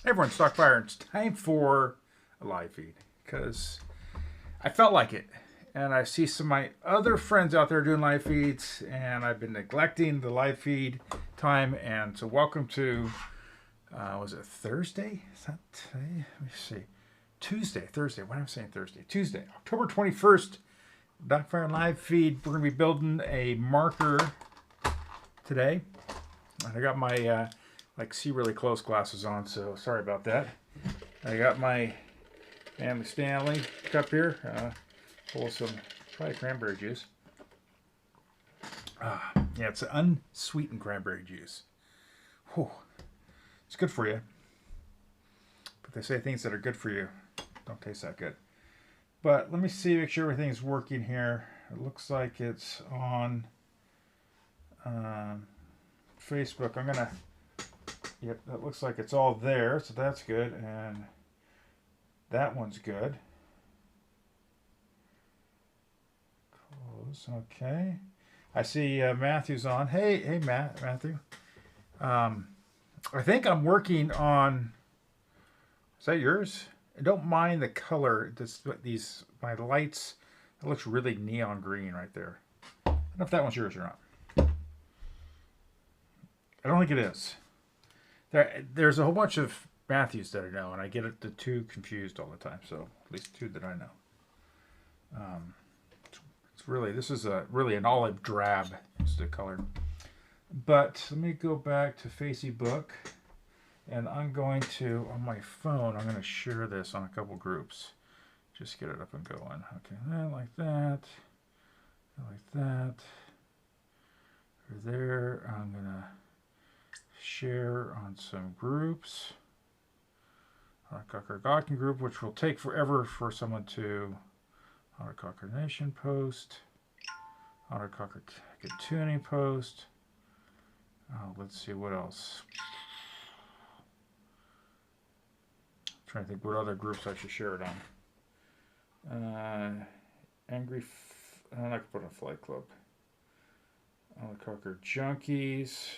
Hey everyone, it's Docfire, and it's time for a live feed because I felt like it. And I see some of my other friends out there doing live feeds, and I've been neglecting the live feed time. And so, welcome to, was it Thursday? Is that today? Let me see. Tuesday, Thursday. Why am I saying Thursday? Tuesday, October 21st, Docfire live feed. We're going to be building a marker today. And I got my see really close glasses on, so sorry about that. I got my Family Stanley cup here, full of some probably cranberry juice. Yeah, it's an unsweetened cranberry juice. Whew. It's good for you, but they say things that are good for you don't taste that good. But let me see, make sure everything's working here. It looks like it's on Facebook. I'm gonna. Yep, that looks like it's all there, so that's good, and that one's good. Close, okay. I see Matthew's on. Hey, Matthew. I think I'm working on. Is that yours? I don't mind the color. My lights. It looks really neon green right there. I don't know if that one's yours or not. I don't think it is. There's a whole bunch of Matthews that I know, and I get the two confused all the time. So at least two that I know. This is really an olive drab is the color. But let me go back to Facebook, and I'm going to on my phone. I'm going to share this on a couple groups. Just get it up and going. Okay, like that, like that. Over there, I'm gonna share on some groups. Autococker Gawking group, which will take forever for someone to Autococker Nation post, Autococker tuning post. Let's see what else. I'm trying to think what other groups I should share it on. I'm not gonna put on Flight Club. Autococker Junkies.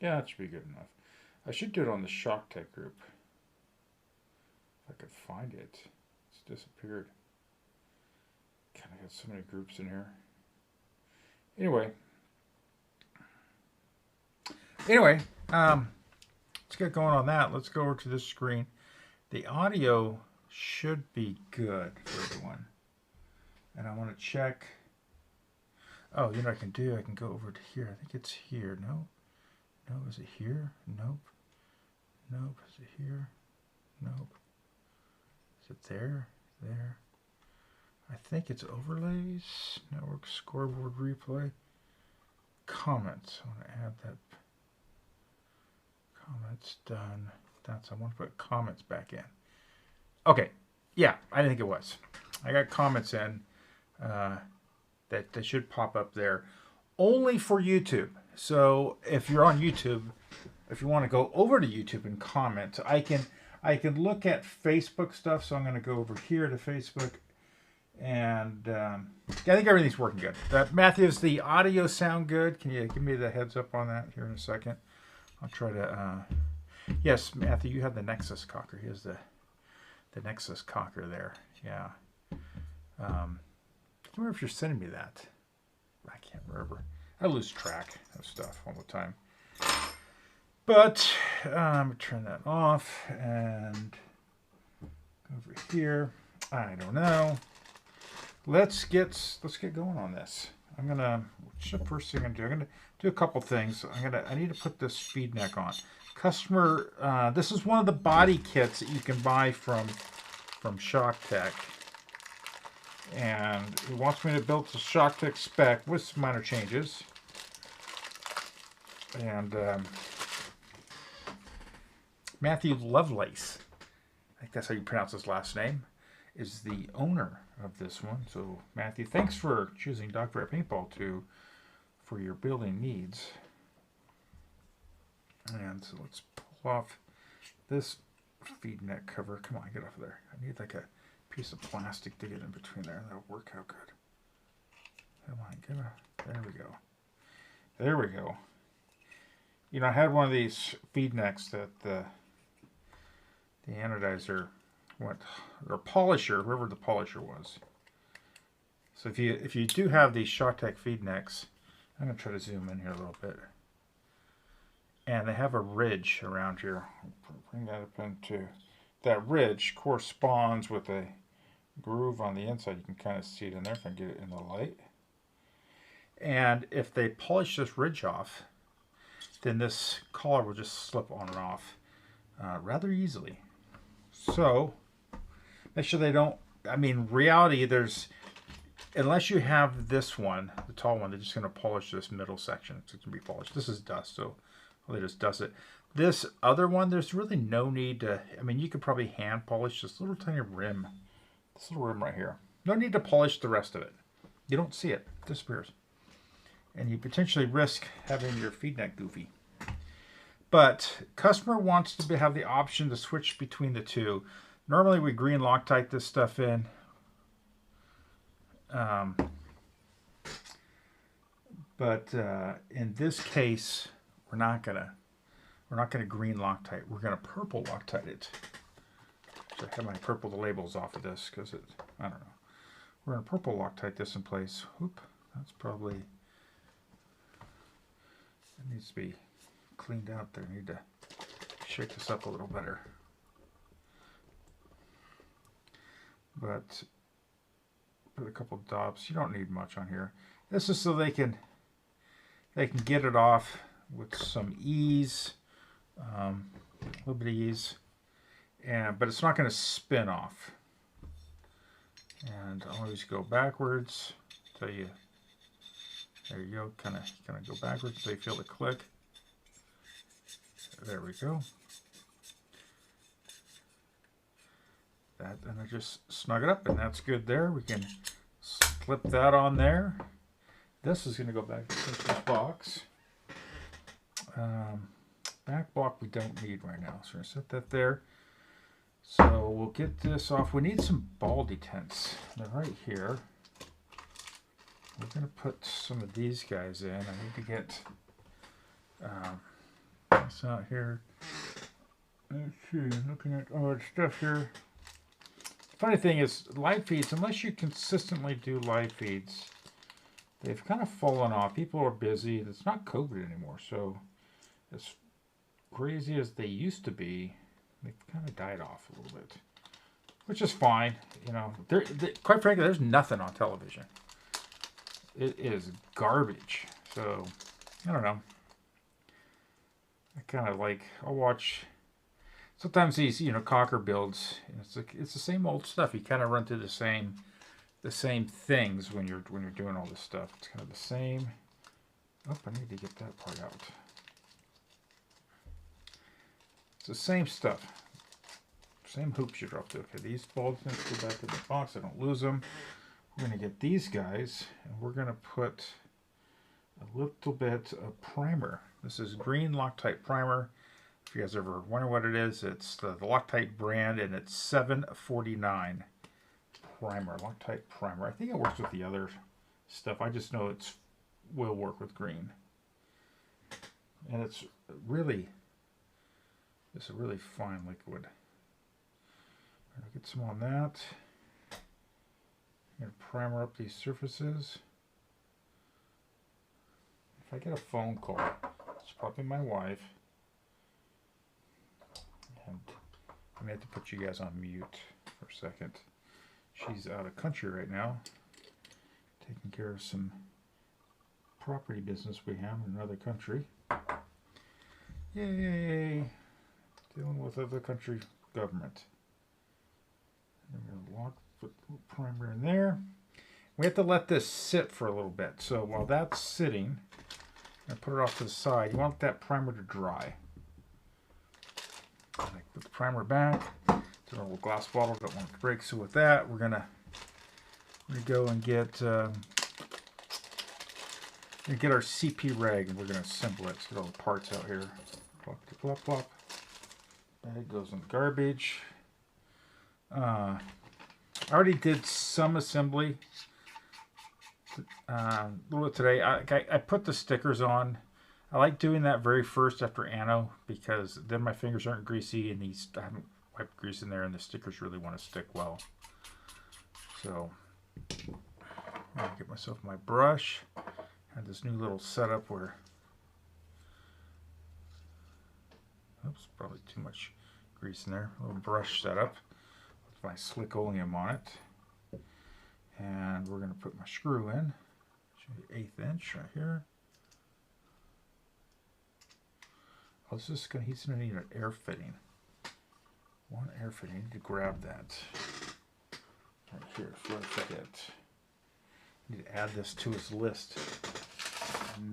Yeah, that should be good enough. I should do it on the Shock Tech group. If I could find it. It's disappeared. God, I got so many groups in here. Anyway, let's get going on that. Let's go over to this screen. The audio should be good for everyone. And I want to check. Oh, you know what I can do? I can go over to here. I think it's here. No. No, is it here? Nope. Nope. Is it here? Nope. Is it there? There. I think it's overlays. Network scoreboard replay. Comments. I want to add that. Comments done. I want to put comments back in. Okay. Yeah, I think it was. I got comments in. That they should pop up there only for YouTube. So if you're on YouTube, if you want to go over to YouTube and comment, I can look at Facebook stuff. So I'm going to go over here to Facebook, and I think everything's working good. Matthews, the audio sound good? Can you give me the heads up on that here in a second? I'll try to. Yes, Matthew, you have the Nexus Cocker. Here's the Nexus Cocker there. Yeah. I wonder if you're sending me that. I can't remember. I lose track of stuff all the time. But I'm gonna turn that off and over here. I don't know. Let's get going on this. What's the first thing I'm gonna do? I'm gonna do a couple things. I need to put this feed neck on. Customer, this is one of the body kits that you can buy from Shock Tech. And he wants me to build the Shock Tech spec with some minor changes. And Matthew Lovelace, I think that's how you pronounce his last name, is the owner of this one. So Matthew, thanks for choosing Docfire Paintball for your building needs. And so let's pull off this feed net cover. Come on, get off of there. I need like a piece of plastic to get in between there. That'll work out good. Come on, there we go. There we go. You know, I had one of these feed necks that the anodizer went, or polisher, whoever the polisher was. So if you do have these Shawtech feed necks, I'm gonna try to zoom in here a little bit. And they have a ridge around here. Bring that up into that ridge corresponds with a groove on the inside. You can kind of see it in there if I get it in the light. And if they polish this ridge off, then this collar will just slip on and off rather easily. So make sure they don't, I mean, reality, unless you have this one, the tall one, they're just going to polish this middle section. It's going to be polished. This is dust, so they just dust it. This other one, there's really no need to, I mean, you could probably hand polish this little tiny rim. This little rim right here. No need to polish the rest of it. You don't see it. It disappears. And you potentially risk having your feed neck goofy. But customer wants to have the option to switch between the two. Normally we green Loctite this stuff in. But in this case, we're not gonna green Loctite. We're gonna purple Loctite it. So I have my purple the labels off of this because I don't know. We're gonna purple Loctite this in place. Oop, that's probably, it needs to be cleaned out there. I need to shake this up a little better. But put a couple dots. You don't need much on here. This is so they can get it off with some ease, a little bit of ease, but it's not going to spin off. And I always go backwards. Tell you, there you go. Kind of go backwards so you feel the click. There we go. That, and I just snug it up, and that's good there. We can slip that on there. This is going to go back to this box. Back block we don't need right now, so we're going to set that there. So we'll get this off. We need some ball detents. They're right here. We're going to put some of these guys in. I need to get this out here. Let's see, looking at all the stuff here. Funny thing is, live feeds, unless you consistently do live feeds, they've kind of fallen off. People are busy. It's not COVID anymore, so as crazy as they used to be, they've kind of died off a little bit, which is fine. You know, quite frankly, there's nothing on television. It is garbage. So I don't know. I kind of like, I'll watch. Sometimes these, you know, cocker builds. It's the same old stuff. You kind of run through the same things when you're doing all this stuff. It's kind of the same. Oh, I need to get that part out. It's the same stuff. Same hoops you drop to. Okay, these balls go back in the box. I don't lose them. We're going to get these guys, and we're going to put a little bit of primer. This is green Loctite primer. If you guys ever wonder what it is, it's the Loctite brand, and it's 749 primer, Loctite primer. I think it works with the other stuff. I just know it will work with green. And it's a really fine liquid. I'm going to get some on that. I'm going to primer up these surfaces. If I get a phone call, it's probably my wife. And I may have to put you guys on mute for a second. She's out of country right now, taking care of some property business we have in another country. Yay! Dealing with other country government. I'm going to put a little primer in there. We have to let this sit for a little bit. So while that's sitting, I put it off to the side. You want that primer to dry. I put the primer back. It's a little glass bottle. Don't want it to break. So with that, we're gonna go and get our CP rag, and we're gonna assemble it. Let's get all the parts out here. Plop, plop, plop. Bag goes in the garbage. I already did some assembly a little bit today. I put the stickers on. I like doing that very first after anno because then my fingers aren't greasy and I haven't wiped grease in there and the stickers really want to stick well. So I'm going to get myself my brush. I have this new little setup where, oops, probably too much grease in there. A little brush setup with my slick oleum on it. And we're going to put my screw in. Show you 1/8 inch right here. Oh, he's going to need an air fitting. One air fitting. I need to grab that. Right here, before I forget. I need to add this to his list.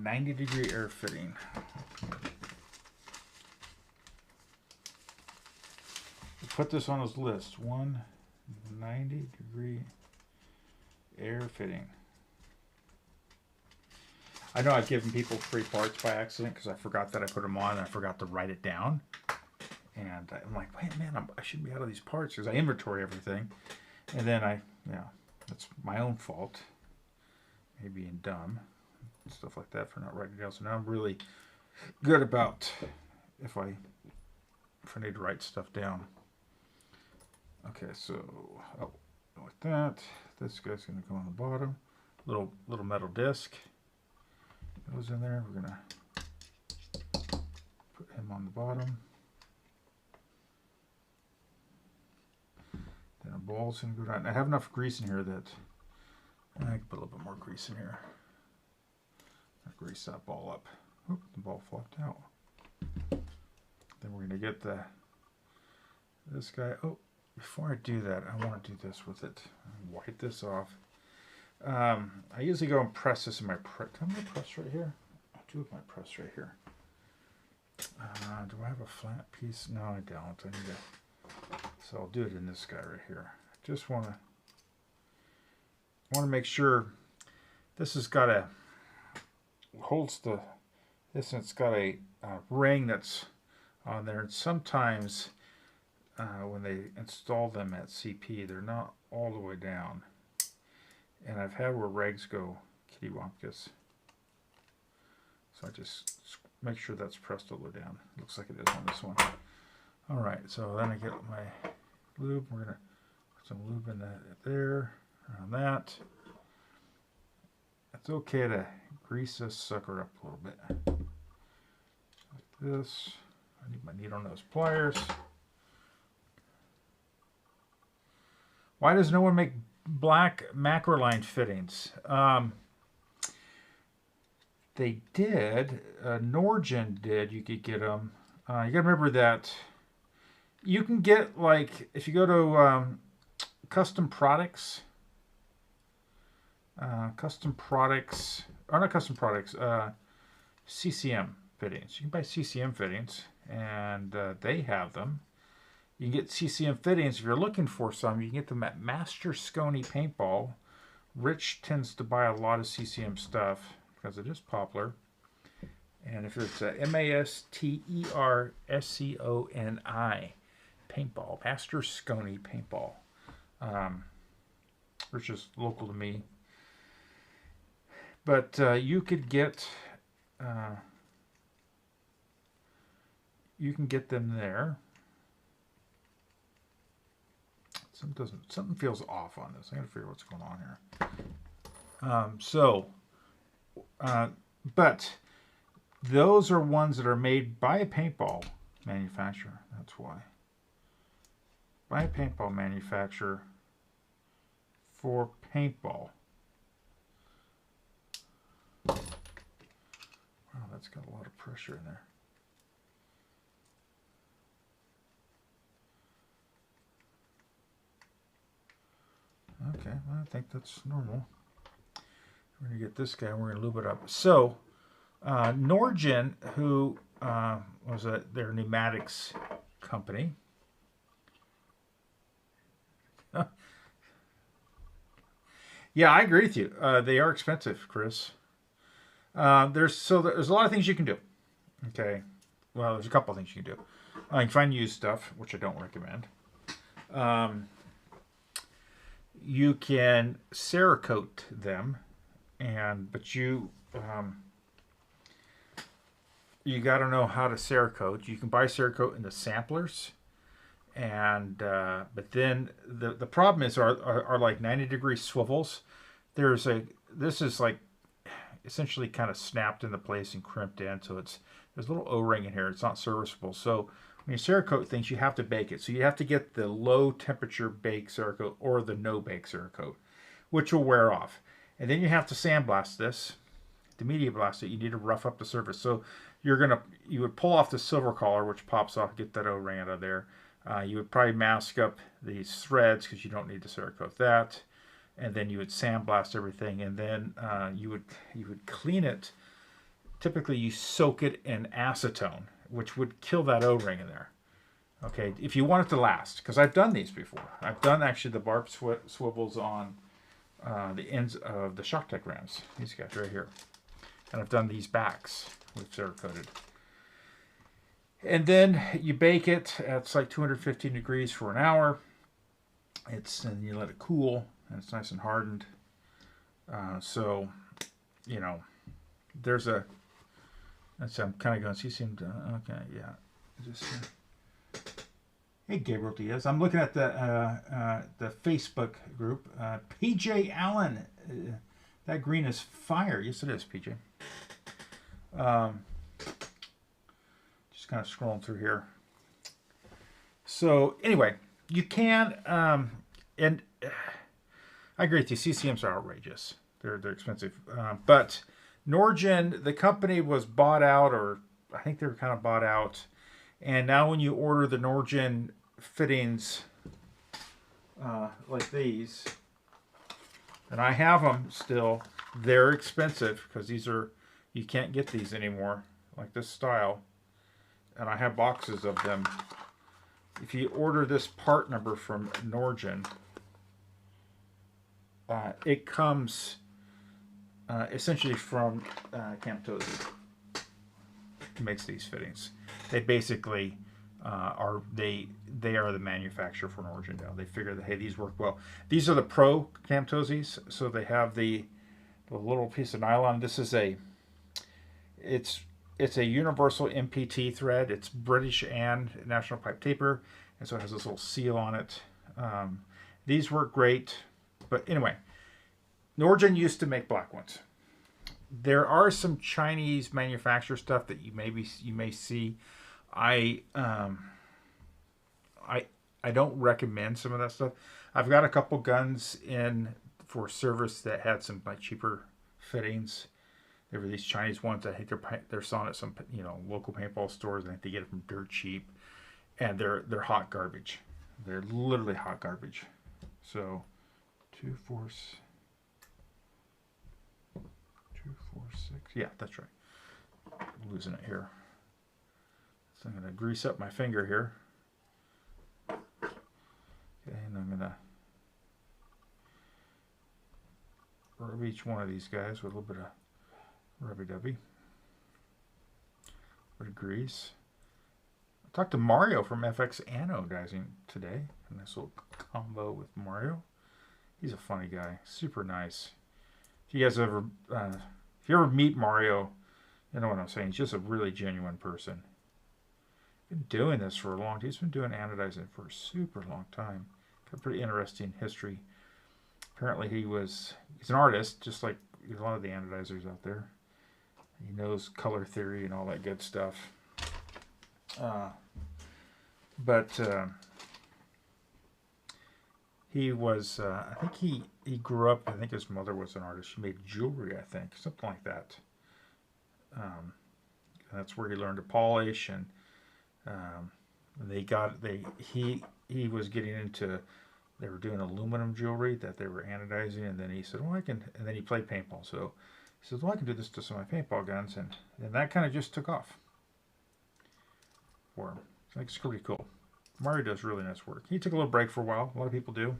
90-degree air fitting. Put this on his list. 90-degree air fitting. I know I've given people free parts by accident because I forgot that I put them on and I forgot to write it down. And I'm like, wait, man, I shouldn't be out of these parts because I inventory everything. And then that's my own fault. Maybe being dumb. Stuff like that for not writing it down. So now I'm really good about if I need to write stuff down. Okay, so with that, this guy's going to go on the bottom. Little metal disc goes in there. We're going to put him on the bottom. Then a ball's going to go down. I have enough grease in here that I can put a little bit more grease in here. I'll grease that ball up. Oop, the ball flopped out. Then we're going to get this guy. Oh, before I do that, I want to do this with it. Wipe this off. I usually go and press this in my press. Can I press right here? I do have my press right here. Do I have a flat piece? No, I don't. I need to. So I'll do it in this guy right here. I just want to make sure this has got a holds this, and it's got a ring that's on there. And sometimes when they install them at CP, they're not all the way down. And I've had where rags go kittywampus. So I just make sure that's pressed all the way down. Looks like it is on this one. Alright, so then I get my lube. We're going to put some lube in there, around that. It's okay to grease this sucker up a little bit. Like this. I need my needle nose pliers. Why does no one make black macroline fittings? They did. Norgen did. You could get them. You gotta remember that you can get, like, if you go to custom products, CCM fittings. You can buy CCM fittings, and they have them. You can get CCM fittings. If you're looking for some, you can get them at Master Scony Paintball. Rich tends to buy a lot of CCM stuff because it is popular. And if it's MasterSconi Paintball, Master Scony Paintball, which is local to me. But you could get, you can get them there. Something feels off on this. I gotta figure out what's going on here. But those are ones that are made by a paintball manufacturer. That's why. By a paintball manufacturer for paintball. Wow, that's got a lot of pressure in there. Okay, well, I think that's normal. We're going to get this guy and we're going to lube it up. So, Norgen, who was their pneumatics company. Yeah, I agree with you. They are expensive, Chris. There's a lot of things you can do. Okay, well, there's a couple of things you can do. You can find used stuff, which I don't recommend. You can Cerakote them, but you you got to know how to Cerakote. You can buy Cerakote in the samplers, and but then the problem is are like 90-degree swivels. This is like essentially kind of snapped into place and crimped in, so there's a little O-ring in here. It's not serviceable. So when you Cerakote things, you have to bake it. So you have to get the low temperature bake Cerakote or the no bake Cerakote, which will wear off. And then you have to sandblast this. To media blast it, you need to rough up the surface. So you would pull off the silver collar, which pops off, get that O-ring out of there. You would probably mask up these threads because you don't need to Cerakote that. And then you would sandblast everything, and then you would clean it. Typically, you soak it in acetone, which would kill that O-ring in there. Okay, if you want it to last, because I've done these before. I've done actually the barb swivels on the ends of the shock tech rams. These guys right here, and I've done these backs with Cerakoted. And then you bake it at like 215 degrees for an hour. And you let it cool. And it's nice and hardened. So, you know, I'm kind of going, so you seem to, okay, yeah. Just, hey, Gabriel Diaz. I'm looking at the Facebook group. PJ Allen. That green is fire. Yes, it is, PJ. Just kind of scrolling through here. So, anyway, you can, and I agree with you. CCMs are outrageous. They're expensive. But Norgen, the company was bought out, or I think they were kind of bought out. And now when you order the Norgen fittings like these, and I have them still, they're expensive because you can't get these anymore, like this style. And I have boxes of them. If you order this part number from Norgen, it comes essentially from Camp Tozy, who makes these fittings. They basically are the manufacturer for Norgen now. They figure that, hey, these work well. These are the Pro Camp Tozys, so they have the little piece of nylon. This is it's a universal MPT thread. It's British and National Pipe Taper, and so it has this little seal on it. These work great. But anyway, Norgen used to make black ones. There are some Chinese manufacturer stuff that you may see. I don't recommend some of that stuff. I've got a couple guns in for service that had some like cheaper fittings. There were these Chinese ones. I think they're selling at some local paintball stores. I think they get it from dirt cheap, and they're hot garbage. They're literally hot garbage. So. 2, 4, 6. Yeah, that's right. I'm losing it here. So I'm going to grease up my finger here. Okay, and I'm going to rub each one of these guys with a little bit of rubby-dubby. A bit of grease. I talked to Mario from FX Anodizing today. A nice little combo with Mario. He's a funny guy, super nice. If you guys ever meet Mario, you know what I'm saying. He's just a really genuine person. Been doing this for a long time. He's been doing anodizing for a super long time. Got a pretty interesting history. Apparently he's an artist, just like a lot of the anodizers out there. He knows color theory and all that good stuff. He was, I think he grew up, I think his mother was an artist. She made jewelry, I think, something like that. And that's where he learned to polish, and he was getting into, they were doing aluminum jewelry that they were anodizing, and then he said, well, and then he played paintball. So he says, well, I can do this to some of my paintball guns, and that kind of just took off for him. I think it's pretty cool. Mario does really nice work. He took a little break for a while. A lot of people do.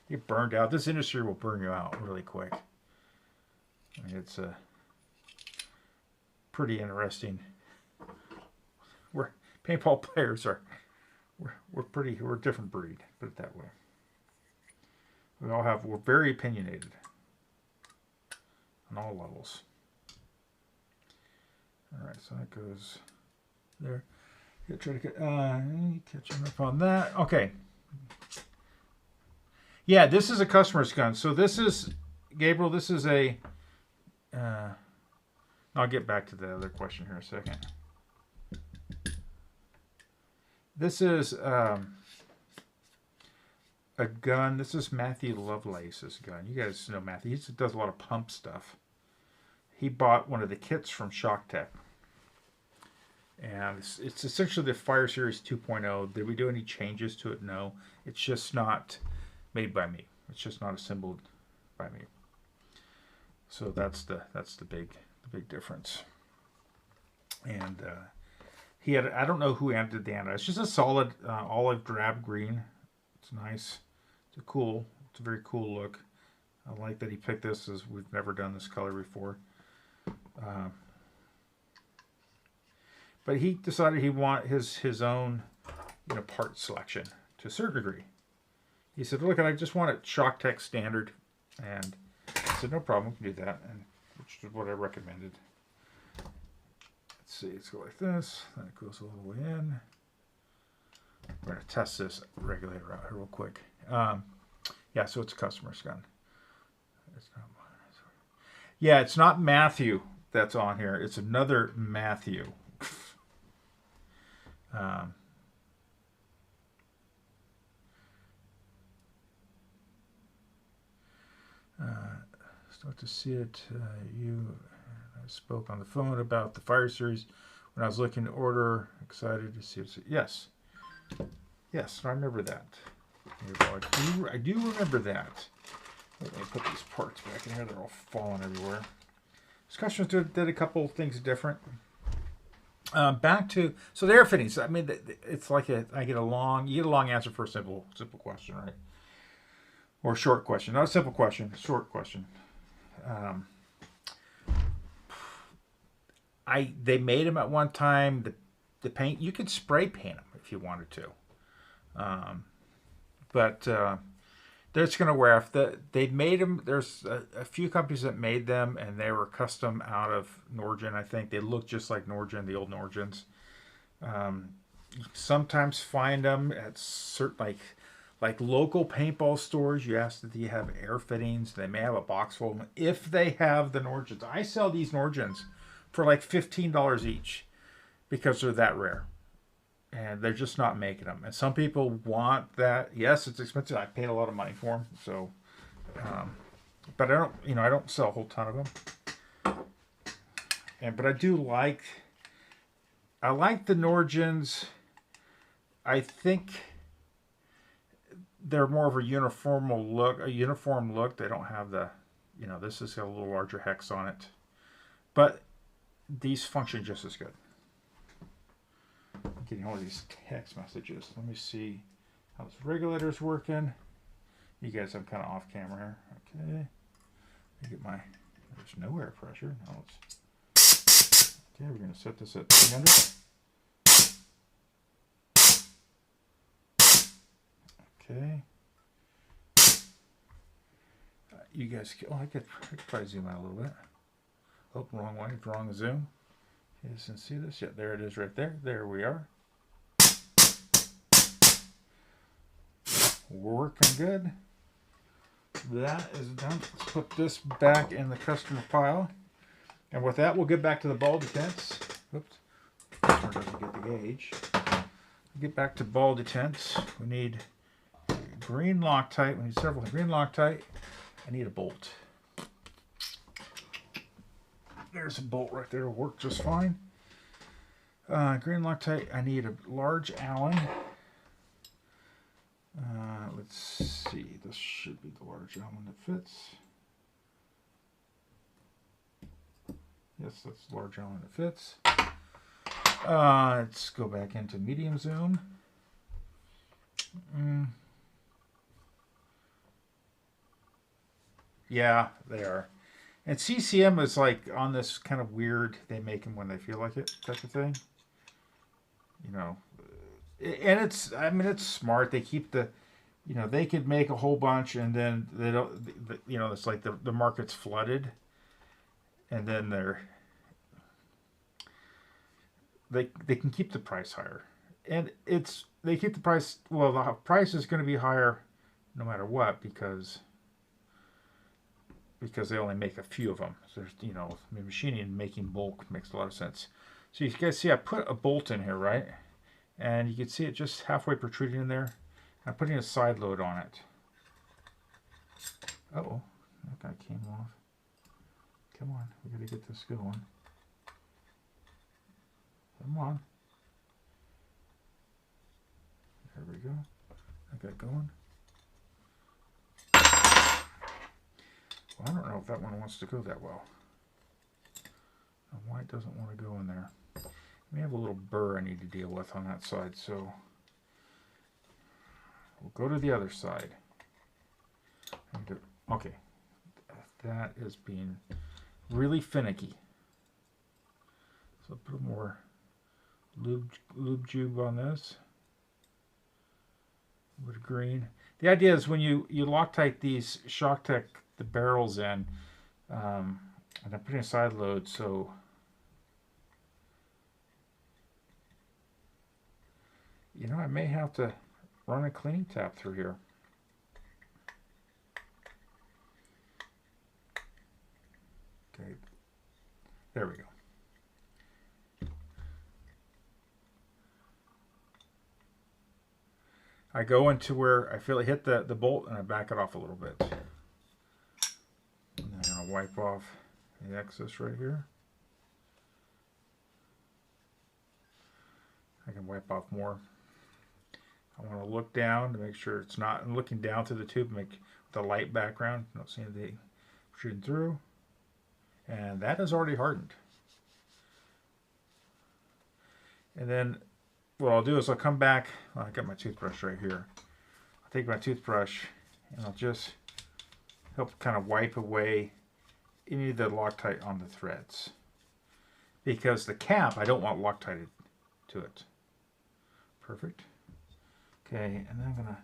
You get burned out. This industry will burn you out really quick. I mean, it's pretty interesting. We're paintball players we're a different breed. Put it that way. We're very opinionated on all levels. All right, so that goes there. Try to catch up on that. Okay. Yeah, this is a customer's gun. So this is, Gabriel, this is a, I'll get back to the other question here in a second. This is a gun. This is Matthew Lovelace's gun. You guys know Matthew. He does a lot of pump stuff. He bought one of the kits from Shock Tech. And it's essentially the Fire Series 2.0. Did we do any changes to it? No. It's just not made by me. It's just not assembled by me. So that's the big difference. And he had, I don't know who did the anodized. It's just a solid olive drab green. It's nice. It's a very cool look. I like that he picked this, as we've never done this color before. But he decided he wanted his own, part selection to a certain degree. He said, "Look, I just want it Shock Tech standard," and I said, "No problem, we can do that," and which is what I recommended. Let's see, let's go like this. That goes a little way in. We're going to test this regulator out here real quick. Yeah, so it's a customer's gun. It's not mine. Yeah, it's not Matthew that's on here. It's another Matthew. Start to see it. I spoke on the phone about the Fire Series when I was looking to order. Excited to see it. Yes, I remember that. I do remember that. Let me put these parts back in here. They're all falling everywhere. This customer did a couple of things different. Back to, so the air fittings. I mean, it's like you get a long answer for a simple question, right? Or a short question. Not a simple question, short question. They made them at one time. The paint, you could spray paint them if you wanted to. But they're just going to wear off. They made them. There's a few companies that made them, and they were custom out of Norgen. I think they look just like Norgen, the old Norgens. You sometimes find them at certain like local paintball stores. You ask that you have air fittings. They may have a box full of them if they have the Norgens. I sell these Norgens for like $15 each because they're that rare. And they're just not making them. And some people want that. Yes, it's expensive. I paid a lot of money for them. So, but I don't sell a whole ton of them. But I do like the Norgens. I think they're more of a uniform look. They don't have the, this has got a little larger hex on it. But these function just as good. I'm getting all these text messages. Let me see how this regulator's working. You guys, I'm kind of off camera here. Okay. Let me get there's no air pressure. Now okay, we're going to set this at 300. Okay. You guys, I could probably zoom out a little bit. Oh, wrong way, wrong zoom. You guys can see this? Yeah, there it is right there. There we are. Working good. That is done. Let's put this back in the customer pile. And with that, we'll get back to the ball detents. Oops. Customer doesn't get the gauge. We'll get back to ball detents. We need green Loctite. We need several green Loctite. I need a bolt. There's a bolt right there. It'll work just fine. Green Loctite. I need a large Allen. Let's see. This should be the large Allen that fits. Yes, that's the large Allen that fits. Let's go back into medium zoom. Yeah, they are. And CCM is like on this kind of weird, they make them when they feel like it type of thing. And it's smart. They keep they could make a whole bunch and then they don't, it's like the market's flooded. And then they can keep the price higher, and they keep the price. Well, the price is going to be higher no matter what because they only make a few of them. So there's, you know, machining and making bulk makes a lot of sense. So you guys see I put a bolt in here, right? And you can see it just halfway protruding in there. I'm putting a side load on it. Uh-oh, that guy came off. Come on, we gotta get this going. Come on. There we go. I got going. Well, I don't know if that one wants to go that well. The white doesn't want to go in there. We have a little burr I need to deal with on that side, so we'll go to the other side. Okay, that is being really finicky. So I'll put more lube jube on this. With green. The idea is when you Loctite these Shock-Tech the barrels in, and I'm putting a side load, so you know, I may have to run a cleaning tap through here. Okay, there we go. I go into where I feel it hit the bolt and I back it off a little bit. And then I'm going to wipe off the excess right here. I can wipe off more. I want to look down to make sure it's not, I'm looking down through the tube, make the light background. I don't see anything shooting through. And that is already hardened. And then what I'll do is I'll come back, well, I got my toothbrush right here. I'll take my toothbrush and I'll just help kind of wipe away any of the Loctite on the threads. Because the cap, I don't want Loctited to it. Perfect. Okay, and then I'm gonna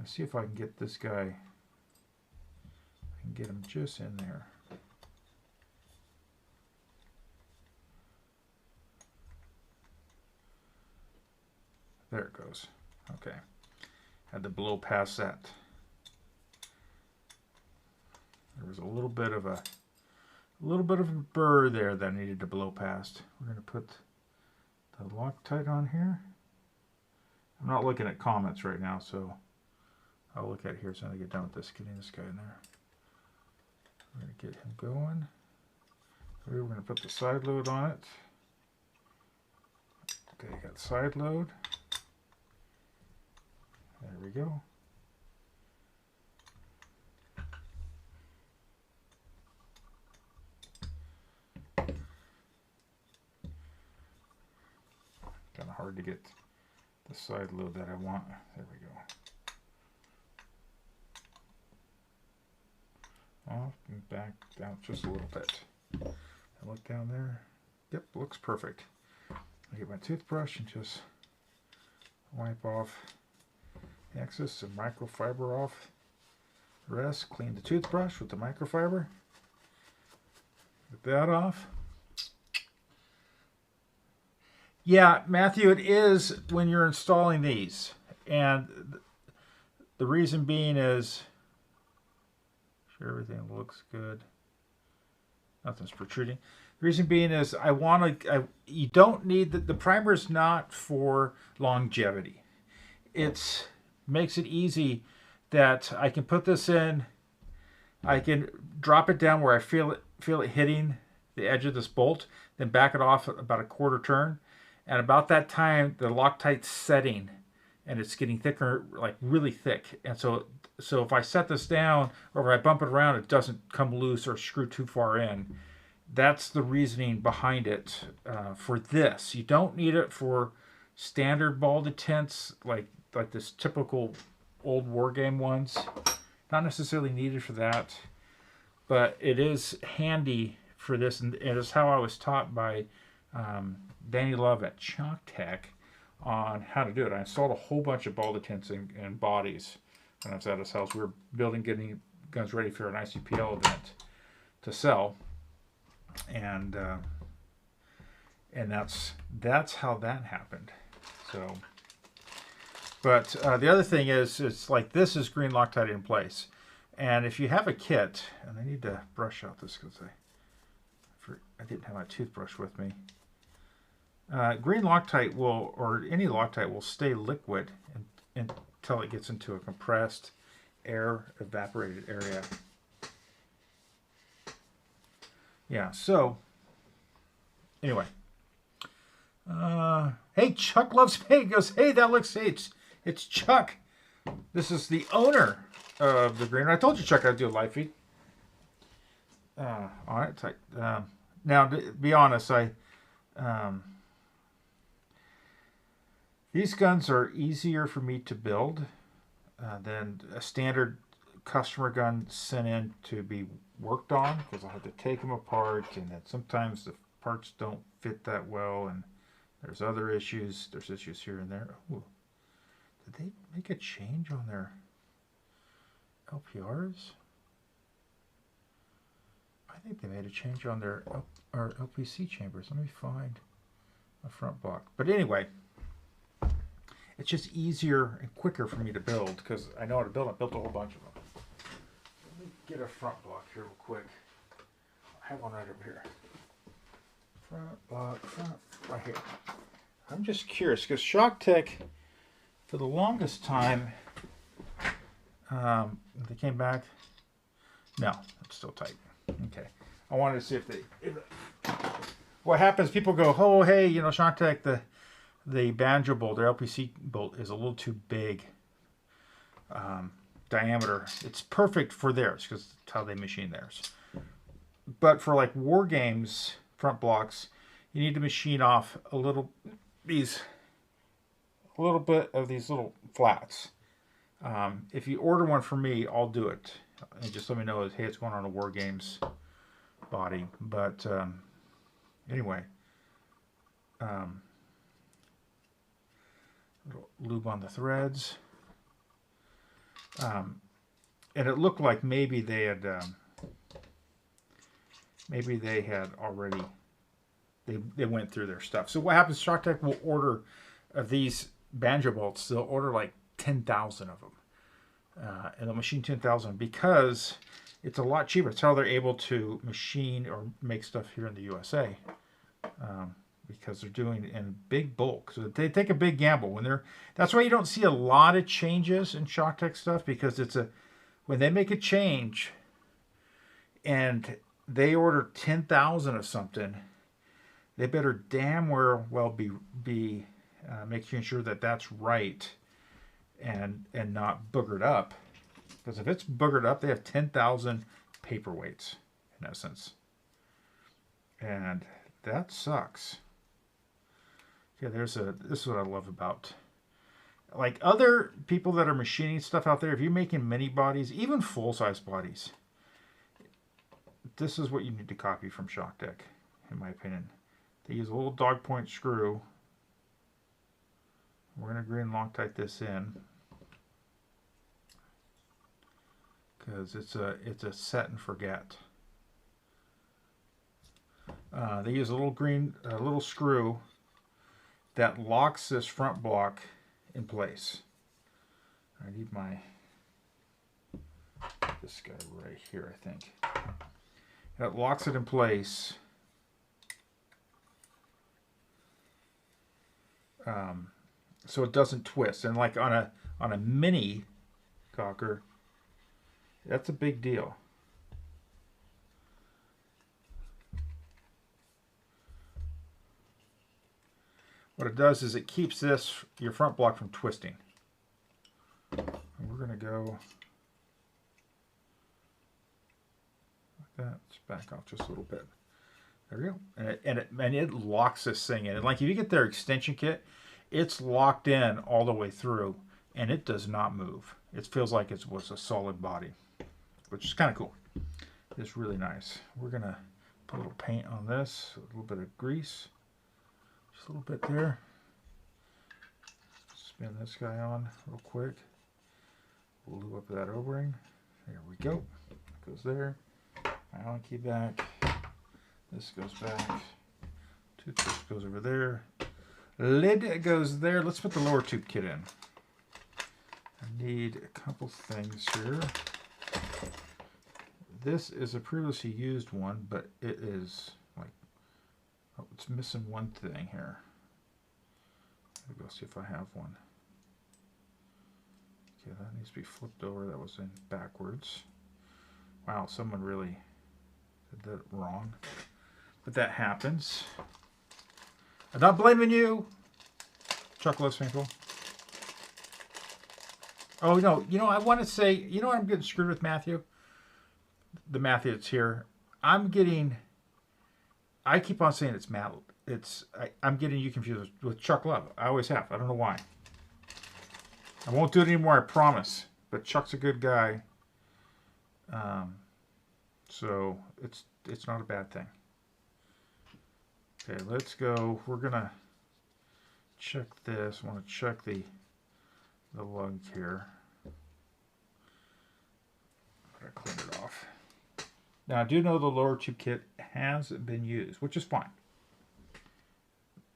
see if I can get this guy, I can get him just in there. There it goes. Okay. Had to blow past that. There was a little bit of a burr there that I needed to blow past. We're going to put the Loctite on here. I'm not looking at comments right now, so I'll look at it here as soon as I get done with this, getting this guy in there. We're going to get him going. We're going to put the side load on it. Okay, got side load. There we go. Kind of hard to get the side load that I want. There we go. Off and back down just a little bit. I look down there. Yep, looks perfect. I get my toothbrush and just wipe off the excess and microfiber off the rest. Clean the toothbrush with the microfiber. Get that off. Yeah, Matthew, it is when you're installing these. And the reason being is, sure everything looks good. Nothing's protruding. The reason being is you don't need, the primer is not for longevity. It makes it easy that I can put this in, I can drop it down where I feel it hitting the edge of this bolt, then back it off about a quarter turn. And about that time, the Loctite's setting, and it's getting thicker, like really thick. And so if I set this down, or if I bump it around, it doesn't come loose or screw too far in. That's the reasoning behind it for this. You don't need it for standard ball detents, like this typical old war game ones. Not necessarily needed for that, but it is handy for this, and it is how I was taught by Danny Love at Shock-Tech on how to do it. I installed a whole bunch of ball detents and bodies when I was at his house. We were getting guns ready for an ICPL event to sell, and And that's how that happened. So, but the other thing is, it's like this is green Loctite in place. And if you have a kit, and I need to brush out this because I didn't have my toothbrush with me. Green Loctite will, or any Loctite will stay liquid until it gets into a compressed air evaporated area. Yeah, so anyway. Hey, Chuck loves paint. Goes, hey, that looks, hey, it's Chuck. This is the owner of the green. I told you, Chuck, I'd do a live feed. All right, tight. Now, to be honest, these guns are easier for me to build than a standard customer gun sent in to be worked on, because I have to take them apart, and then sometimes the parts don't fit that well, and there's other issues. There's issues here and there. Ooh. Did they make a change on their LPRs? I think they made a change on their LPC chambers. Let me find a front block. But anyway, it's just easier and quicker for me to build because I know how to build. I built a whole bunch of them. Let me get a front block here real quick. I have one right over here. Front block, right here. I'm just curious because ShockTech, for the longest time, they came back. No, it's still tight. Okay. I wanted to see if what happens, people go, oh, hey, you know, ShockTech, the banjo bolt, their LPC bolt is a little too big diameter. It's perfect for theirs because that's how they machine theirs. But for like war games, front blocks, you need to machine off a little bit of these little flats. If you order one for me, I'll do it. And just let me know, hey, it's going on a war games body. But anyway, little lube on the threads, and it looked like maybe they had already they went through their stuff. So what happens? ShockTech will order of these banjo bolts. They'll order like 10,000 of them. And they'll machine 10,000 because it's a lot cheaper. It's how they're able to machine or make stuff here in the USA, because they're doing it in big bulk. So they take a big gamble that's why you don't see a lot of changes in ShockTech stuff, because when they make a change and they order 10,000 of something, they better damn well be making sure that that's right. And not boogered up, because if it's boogered up, they have 10,000 paperweights in essence, and that sucks. Yeah, this is what I love about like other people that are machining stuff out there. If you're making mini bodies, even full size bodies, this is what you need to copy from ShockTech, in my opinion. They use a little dog point screw. We're going to green Loctite this in because it's a set and forget. They use a little screw that locks this front block in place. I need this guy right here, I think. It locks it in place. So it doesn't twist, and like on a mini cocker, that's a big deal. What it does is it keeps your front block from twisting. And we're gonna go like that. Let's back off just a little bit. There we go. And it locks this thing in. And like if you get their extension kit, it's locked in all the way through, and it does not move. It feels like it was a solid body, which is kind of cool. It's really nice. We're going to put a little paint on this, a little bit of grease, just a little bit there. Spin this guy on real quick. We'll lube up that O-ring. There we go. It goes there. Allen key back. This goes back Toothpaste goes over there. Lid goes there. Let's put the lower tube kit in. I need a couple things here. This is a previously used one, but it is like, oh, it's missing one thing here. Let me go see if I have one. Okay, that needs to be flipped over. That was in backwards. Wow, someone really did that wrong. But that happens. I'm not blaming you. Chuck loves Paintball. Oh, no. You know, I want to say, you know what I'm getting screwed with, Matthew? The Matthew that's here. I'm getting, I keep on saying it's Matt. I'm getting you confused with Chuck Love. I always have. I don't know why. I won't do it anymore, I promise. But Chuck's a good guy. So it's not a bad thing. Okay, let's go. We're gonna check this. I want to check the lug here. I'm gonna clean it off. Now I do know the lower tube kit has been used, which is fine.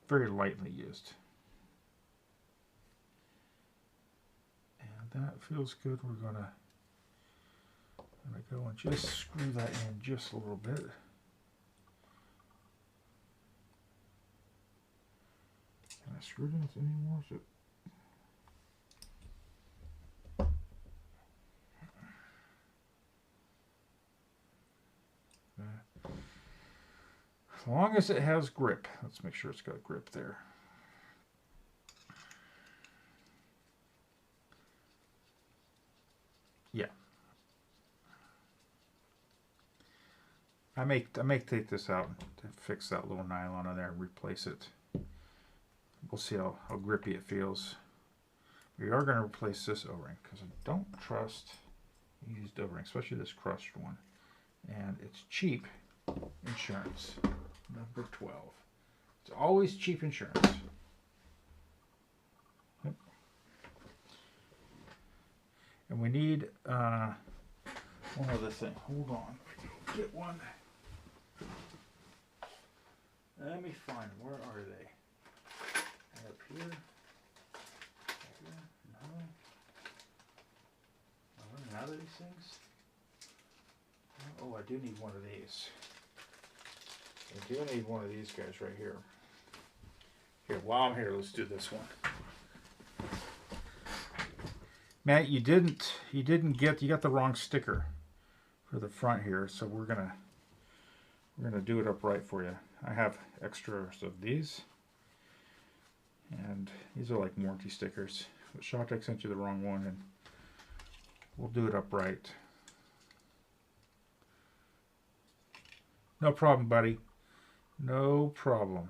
Very lightly used. And that feels good. We're gonna go and just screw that in just a little bit. Can I screw this anymore? Is it? As long as it has grip. Let's make sure it's got grip there. Yeah. I may take this out to fix that little nylon on there and replace it. We'll see how grippy it feels. We are going to replace this O-ring because I don't trust used O-ring, especially this crushed one. And it's cheap insurance. Number 12. It's always cheap insurance. Yep. And we need one other thing. Hold on. Get one. Let me find. Where are they? Up here? No. Am I running out of these things? Oh, I do need one of these. I do need one of these guys right here. Here, while I'm here, let's do this one. Matt, you got the wrong sticker for the front here, so we're gonna do it upright for you. I have extras of these, and these are like warranty stickers. But Shawtech sent you the wrong one, and we'll do it upright. No problem, buddy. No problem.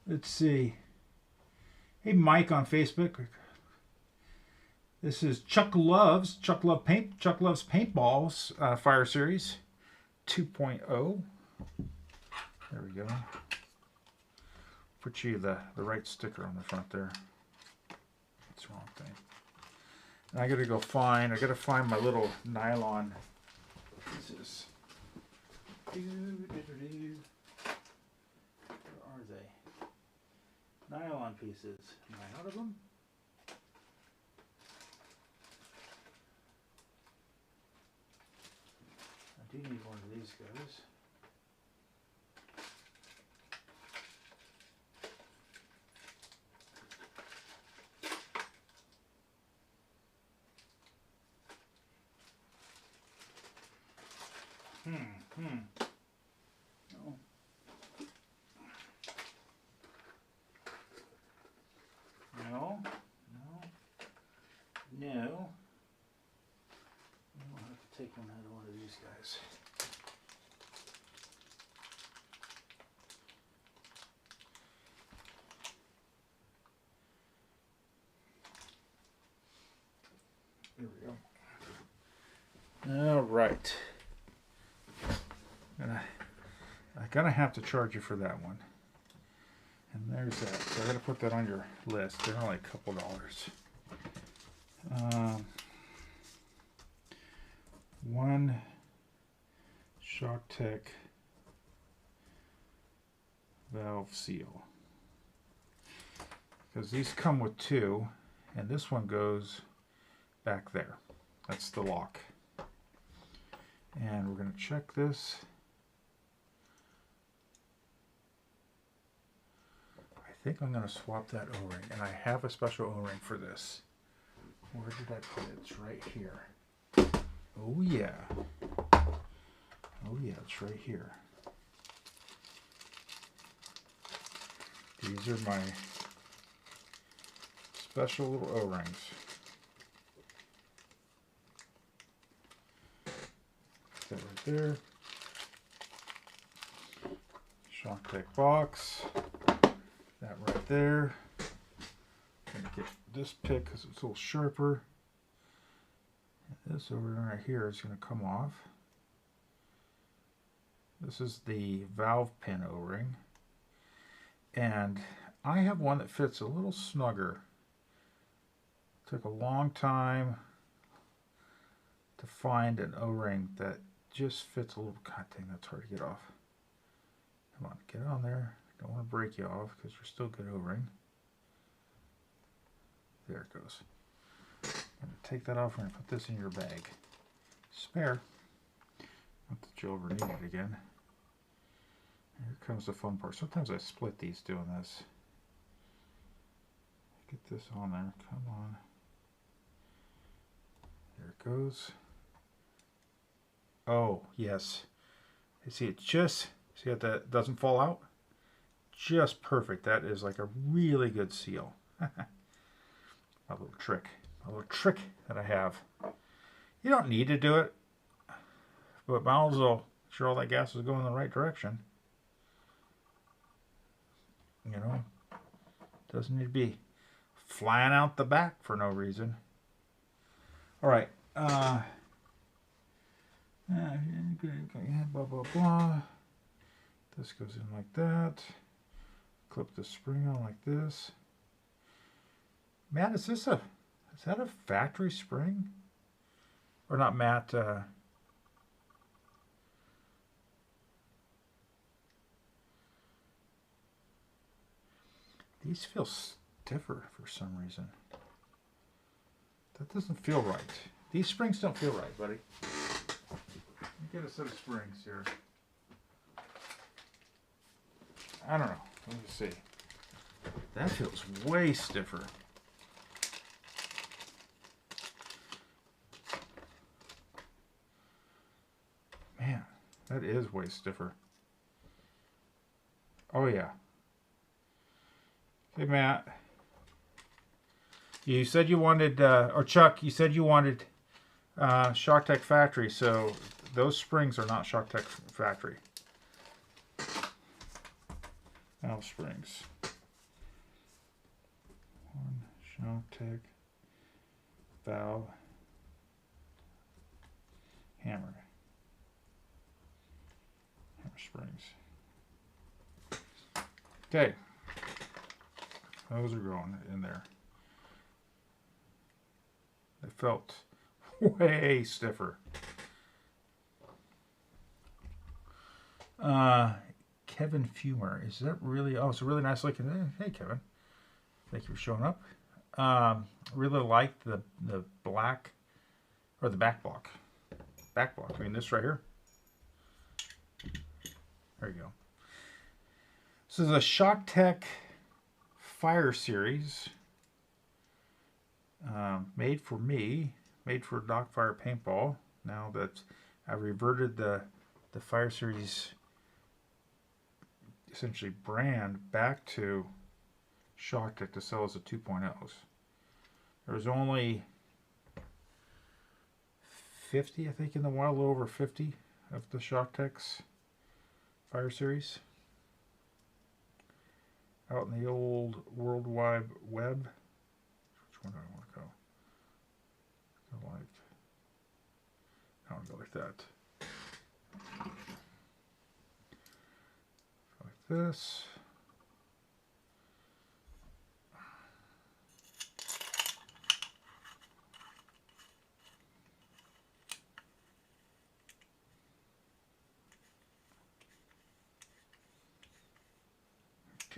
Let's see. Hey, Mike on Facebook. This is Chuck Loves Paintballs Fire Series 2.0. There we go. Put you the right sticker on the front there. That's the wrong thing. And I gotta find my little nylon pieces. Where are they? Nylon pieces. Am I out of them? I do need one of these guys. No. I'll have to take one out of one of these guys. There we go. All right. I'm gonna have to charge you for that one. And there's that. So I gotta put that on your list. They're only a couple dollars. One ShockTech valve seal. Because these come with two, and this one goes back there. That's the lock. And we're going to check this. I think I'm going to swap that O-ring, and I have a special O-ring for this. Where did I put it? It's right here. Oh yeah. Oh yeah, it's right here. These are my special little O-rings. That right there. ShockTech box. That right there. I'm gonna get this pick because it's a little sharper. And this over right here is going to come off. This is the valve pin O-ring. And I have one that fits a little snugger. Took a long time to find an O-ring that just fits a little. God dang, that's hard to get off. Come on, get on there. Don't want to break you off because you're still good O-ring. There it goes. I'm going to take that off. We're going to put this in your bag. Spare. Not that you'll ever need it again. Here comes the fun part. Sometimes I split these doing this. Get this on there. Come on. There it goes. Oh, yes. You see, it just, see how that doesn't fall out? Just perfect. That is like a really good seal. A little trick. A little trick that I have. You don't need to do it, but might as well make sure all that gas is going in the right direction. You know, doesn't need to be flying out the back for no reason. All right. Blah, blah, blah. This goes in like that. Clip the spring on like this. Matt, is that a factory spring? Or not, Matt? These feel stiffer for some reason. That doesn't feel right. These springs don't feel right, buddy. Let me get a set of springs here. I don't know. Let me see. That feels way stiffer. Man, that is way stiffer. Oh yeah. Hey Matt, you said you wanted, or Chuck, you said you wanted ShockTech Factory, so those springs are not ShockTech Factory. Valve springs. One ShockTech valve hammer. Springs. Okay, those are going in there. They felt way stiffer. Kevin Fumer, is that really? Oh, it's a really nice looking. Hey, Kevin, thank you for showing up. Really like the black or the back block. Back block. I mean, this right here. There you go. This is a ShockTech Fire Series. Made for me. Made for Docfire Paintball. Now that I reverted the Fire Series essentially brand back to ShockTech to sell as a 2.0s. There's only 50, I think, in the wild, a little over 50 of the ShockTechs Fire Series out in the old World Wide Web. Which one do I want to go? Go like, I want to go like that. Go like this.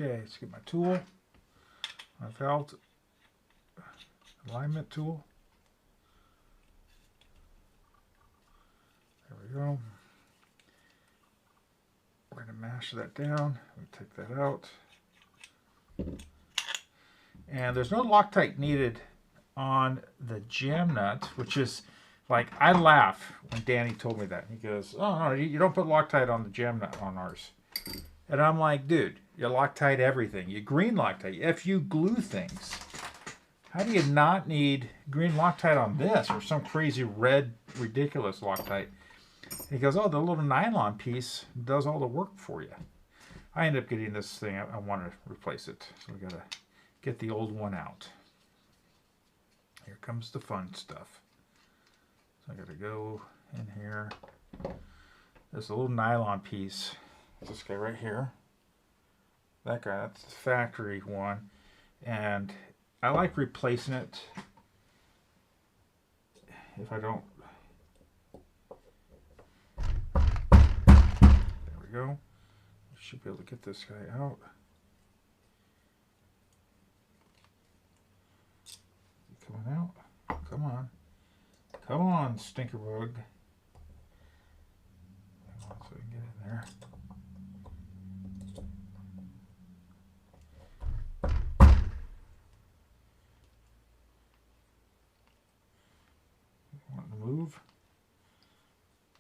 Okay, let's get my tool, my felt alignment tool. There we go. We're going to mash that down. We take that out. And there's no Loctite needed on the jam nut, which is like, I laugh when Danny told me that. He goes, oh no, you don't put Loctite on the jam nut on ours. And I'm like, dude, you Loctite everything. You green Loctite. If you glue things, how do you not need green Loctite on this or some crazy red ridiculous Loctite? And he goes, oh, the little nylon piece does all the work for you. I end up getting this thing. I want to replace it. So we got to get the old one out. Here comes the fun stuff. So I got to go in here. There's a little nylon piece. This guy right here. That guy, that's the factory one. And I like replacing it if I don't. There we go. Should be able to get this guy out. Coming out. Come on. Come on, stinker bug. So we can get in there. Want to move?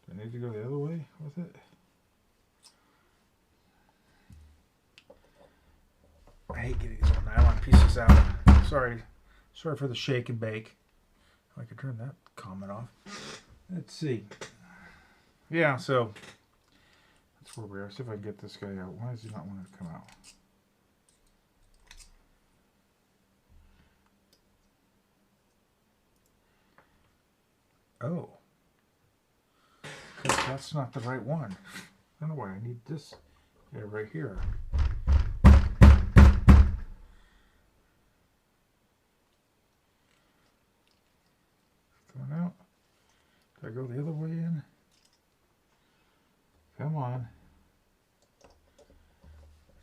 Do I need to go the other way with it? I hate getting these little nylon pieces out. Sorry for the shake and bake. I could turn that comment off. Let's see. Yeah, so that's where we are. See if I can get this guy out. Why does he not want to come out? Oh. Because that's not the right one. I don't know why I need this guy right here. Coming out. Do I go the other way in? Come on.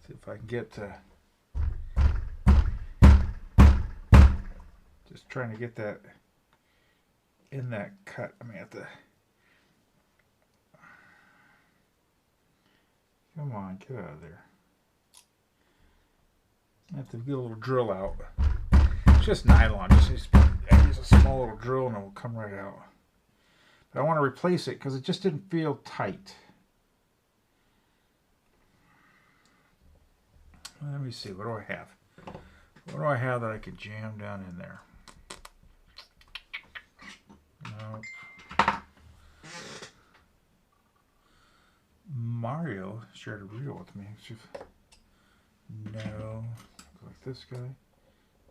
See if I can get just trying to get that in that cut. I may have to. Come on, get out of there. I have to get a little drill out. It's just nylon. Just use a small little drill and it will come right out. But I want to replace it because it just didn't feel tight. Let me see. What do I have? What do I have that I could jam down in there? Nope. Mario shared a reel with me. No. Like this guy.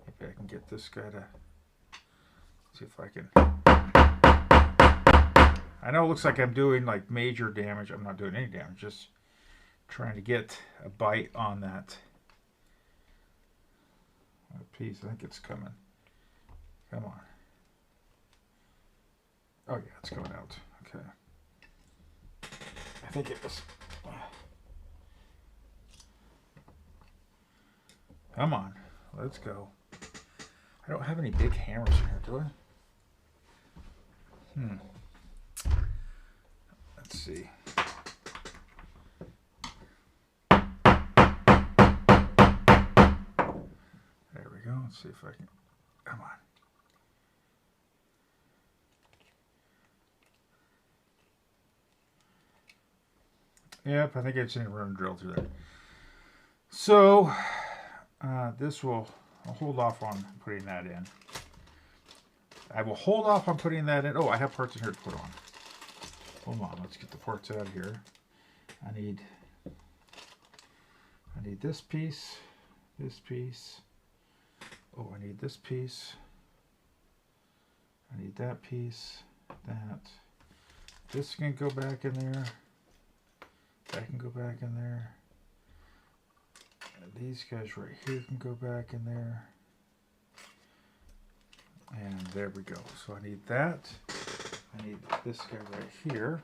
Maybe I can get this guy to see if I can. I know it looks like I'm doing like major damage. I'm not doing any damage. Just trying to get a bite on that piece. I think it's coming. Come on. Oh yeah, it's coming out. Okay. I think it was. Come on. Let's go. I don't have any big hammers in here, do I? Let's see. There we go. Let's see if I can. Come on. Yep, I think I just need to run a drill through there. So, this will. I'll hold off on putting that in. I will hold off on putting that in. Oh, I have parts in here to put on. Hold on, let's get the parts out of here. I need this piece, this piece. Oh, I need this piece. I need that piece, that. This can go back in there. That can go back in there. These guys right here can go back in there. And there we go. So I need that. I need this guy right here.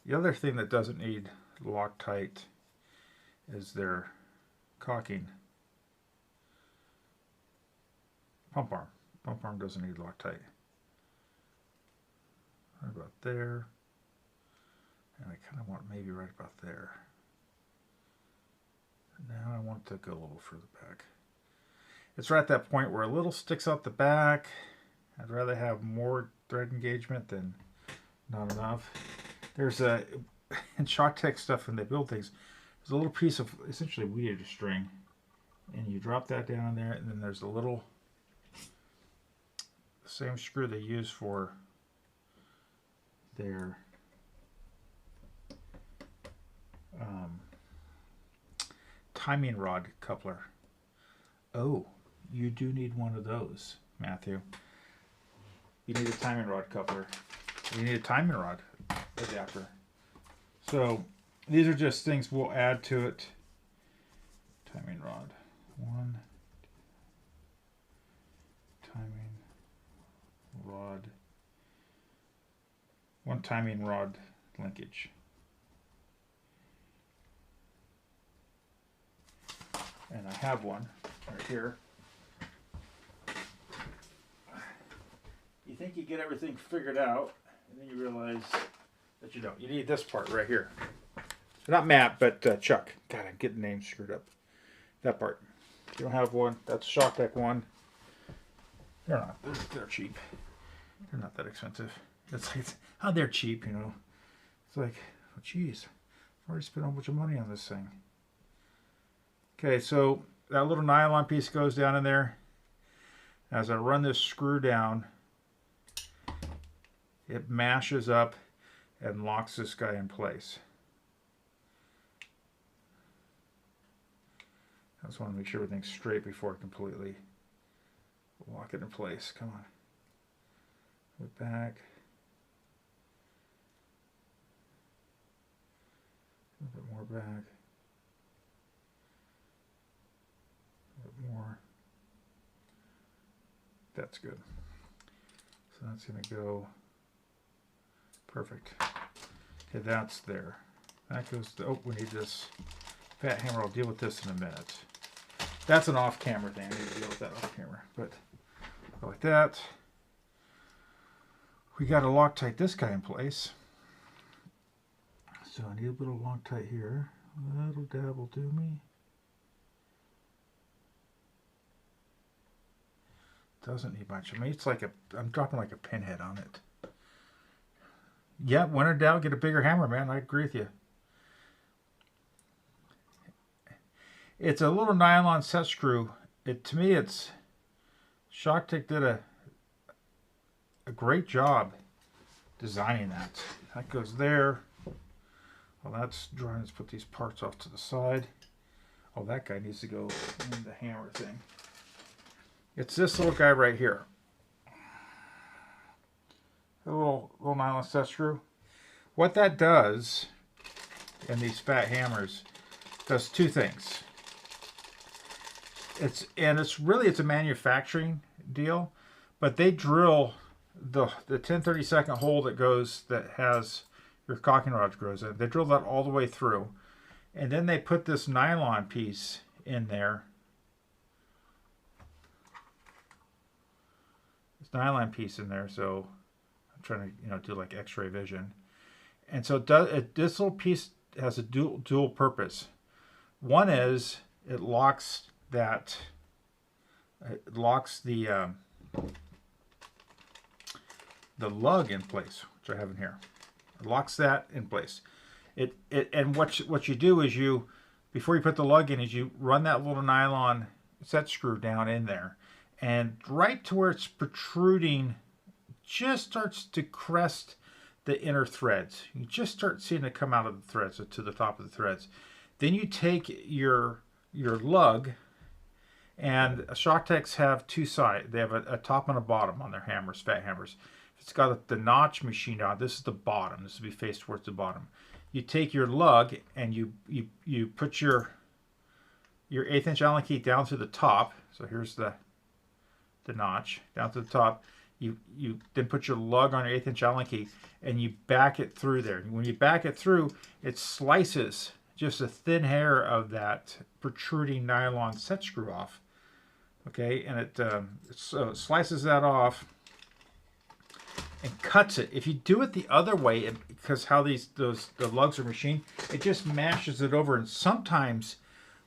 The other thing that doesn't need Loctite is their cocking pump arm. Pump arm doesn't need Loctite. Right about there. And I kind of want maybe right about there. Now I want it to go a little further back. It's right at that point where a little sticks out the back. I'd rather have more thread engagement than not enough. There's a, in ShotTech stuff when they build things, there's a little piece of essentially weed eater string. And you drop that down in there, and then there's a little, the same screw they use for their timing rod coupler. Oh, you do need one of those, Matthew. You need a timing rod coupler. You need a timing rod adapter. So these are just things we'll add to it. Timing rod. One. Timing rod. One timing rod linkage. And I have one right here. You think you get everything figured out, and then you realize that you don't. You need this part right here. Not Matt, but Chuck. God, I'm getting names screwed up. That part. If you don't have one, that's a ShotTech one. They're not. They're cheap. They're not that expensive. It's like, how they're cheap, you know. It's like, oh, geez, I've already spent a whole bunch of money on this thing. Okay, so that little nylon piece goes down in there. As I run this screw down, it mashes up and locks this guy in place. I just want to make sure everything's straight before I completely lock it in place. Come on. Put it back. A little bit more back. More. That's good. So that's going to go perfect. Okay, that's there. That goes to, oh, we need this fat hammer. I'll deal with this in a minute. That's an off-camera thing. I need to deal with that off-camera. But go like that. We got to Loctite this guy in place. So I need a bit of Loctite here. A little dab will do me. Doesn't need much. I mean, it's like a, I'm dropping like a pinhead on it. Yeah, when in doubt, get a bigger hammer, man. I agree with you. It's a little nylon set screw. To me, it's, ShotTech did a great job designing that. That goes there. Well, that's dry. Let's put these parts off to the side. Oh, that guy needs to go in the hammer thing. It's this little guy right here. A little nylon set screw. What that does in these fat hammers does two things. It's a manufacturing deal, but they drill the 10/32 hole that has your cocking rod goes in. They drill that all the way through, and then they put this nylon piece in there. Nylon piece in there, so I'm trying to do like X-ray vision, and so this little piece has a dual purpose. One is it locks that, it locks the lug in place, which I have in here. It locks that in place. And what you do is before you put the lug in, is you run that little nylon set screw down in there. And right to where it's protruding, just starts to crest the inner threads. You just start seeing it come out of the threads, to the top of the threads. Then you take your lug, and ShotTechs have two sides. They have a top and a bottom on their hammers, fat hammers. If it's got the notch machined out, this is the bottom. This will be faced towards the bottom. You take your lug and you put your 1/8" Allen key down to the top. So here's the notch down to the top. you then put your lug on your 1/8 inch Allen key and you back it through there. When you back it through, it slices just a thin hair of that protruding nylon set screw off. Okay, and it slices that off and cuts it. If you do it the other way, because how the lugs are machined, it just mashes it over, and sometimes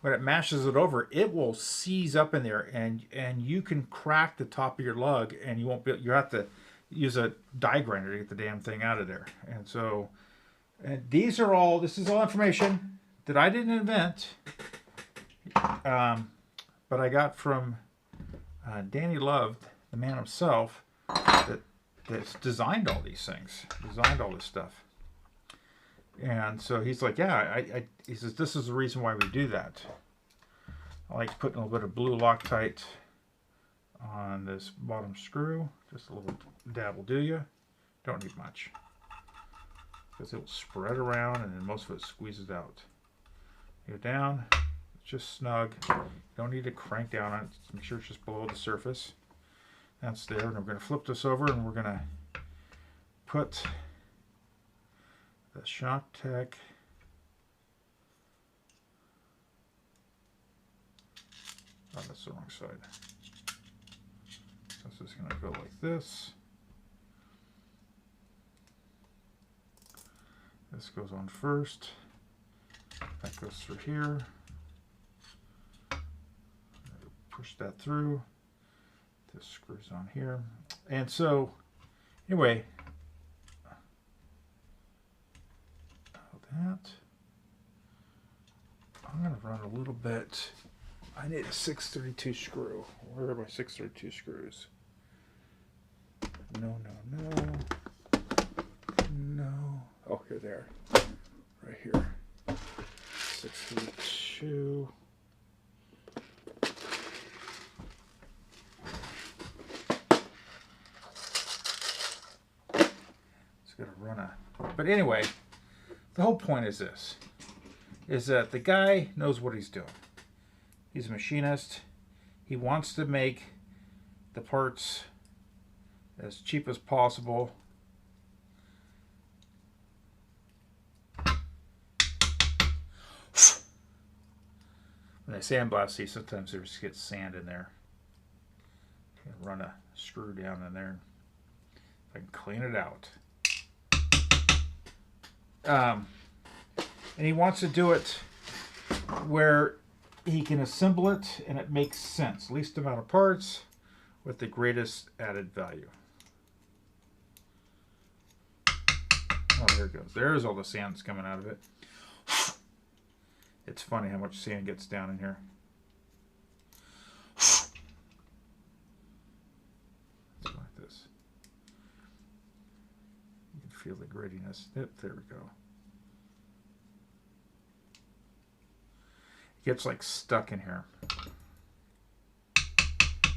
when it mashes it over, it will seize up in there, and you can crack the top of your lug, and you won't be. You have to use a die grinder to get the damn thing out of there. And so, this is all information that I didn't invent, but I got from Danny Love, the man himself, that's designed all these things, designed all this stuff. And so he's like, yeah, he says, this is the reason why we do that. I like putting a little bit of blue Loctite on this bottom screw. Just a little dab will do you. Don't need much, because it will spread around and then most of it squeezes out. You go down, it's just snug. Don't need to crank down on it. Just make sure it's just below the surface. That's there, and we're going to flip this over, and we're going to put the Shock Tech oh, that's the wrong side. So this is going to go like this. This goes on first. That goes through here. Push that through. This screws on here. And so, anyway, that. I'm going to run a little bit. I need a 632 screw. Where are my 632 screws? No. Oh, here they are. Right here. 632. It's going to run a... But anyway, the whole point is this. Is that the guy knows what he's doing. He's a machinist. He wants to make the parts as cheap as possible. When I sandblast these, sometimes there just gets sand in there. Run a screw down in there. If I can clean it out. And he wants to do it where he can assemble it and it makes sense. Least amount of parts with the greatest added value. Oh, there it goes. There's all the sand that's coming out of it. It's funny how much sand gets down in here. Let's go like this. You can feel the grittiness. Yep, there we go. It gets like stuck in here. You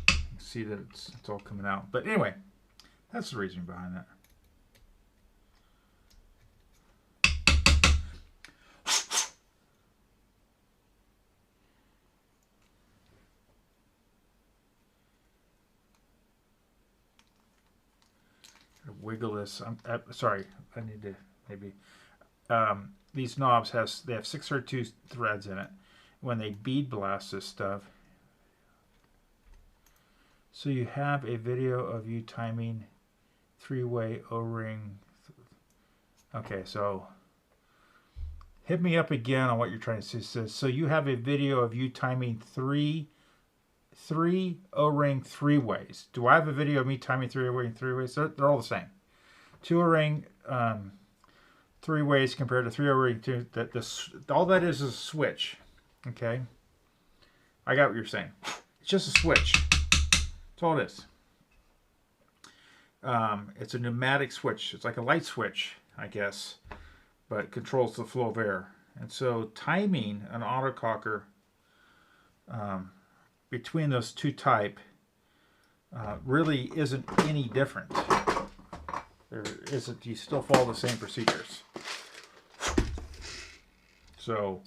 can see that it's all coming out. But anyway, that's the reason behind that. Wiggle this. Sorry, I need to maybe. These knobs have 602 threads in it. When they bead blast this stuff, so you have a video of you timing 3-way O-ring. Okay, so hit me up again on what you're trying to say. So you have a video of you timing three O-ring 3-ways. Do I have a video of me timing 3 O-ring 3-ways? They're all the same. 2 O-ring 3-ways compared to 3 O-ring 2. All that is a switch. Okay, I got what you're saying. It's just a switch. That's all it is. It's a pneumatic switch. It's like a light switch, I guess, but it controls the flow of air. And so timing an autococker between those two type really isn't any different. There isn't. You still follow the same procedures. So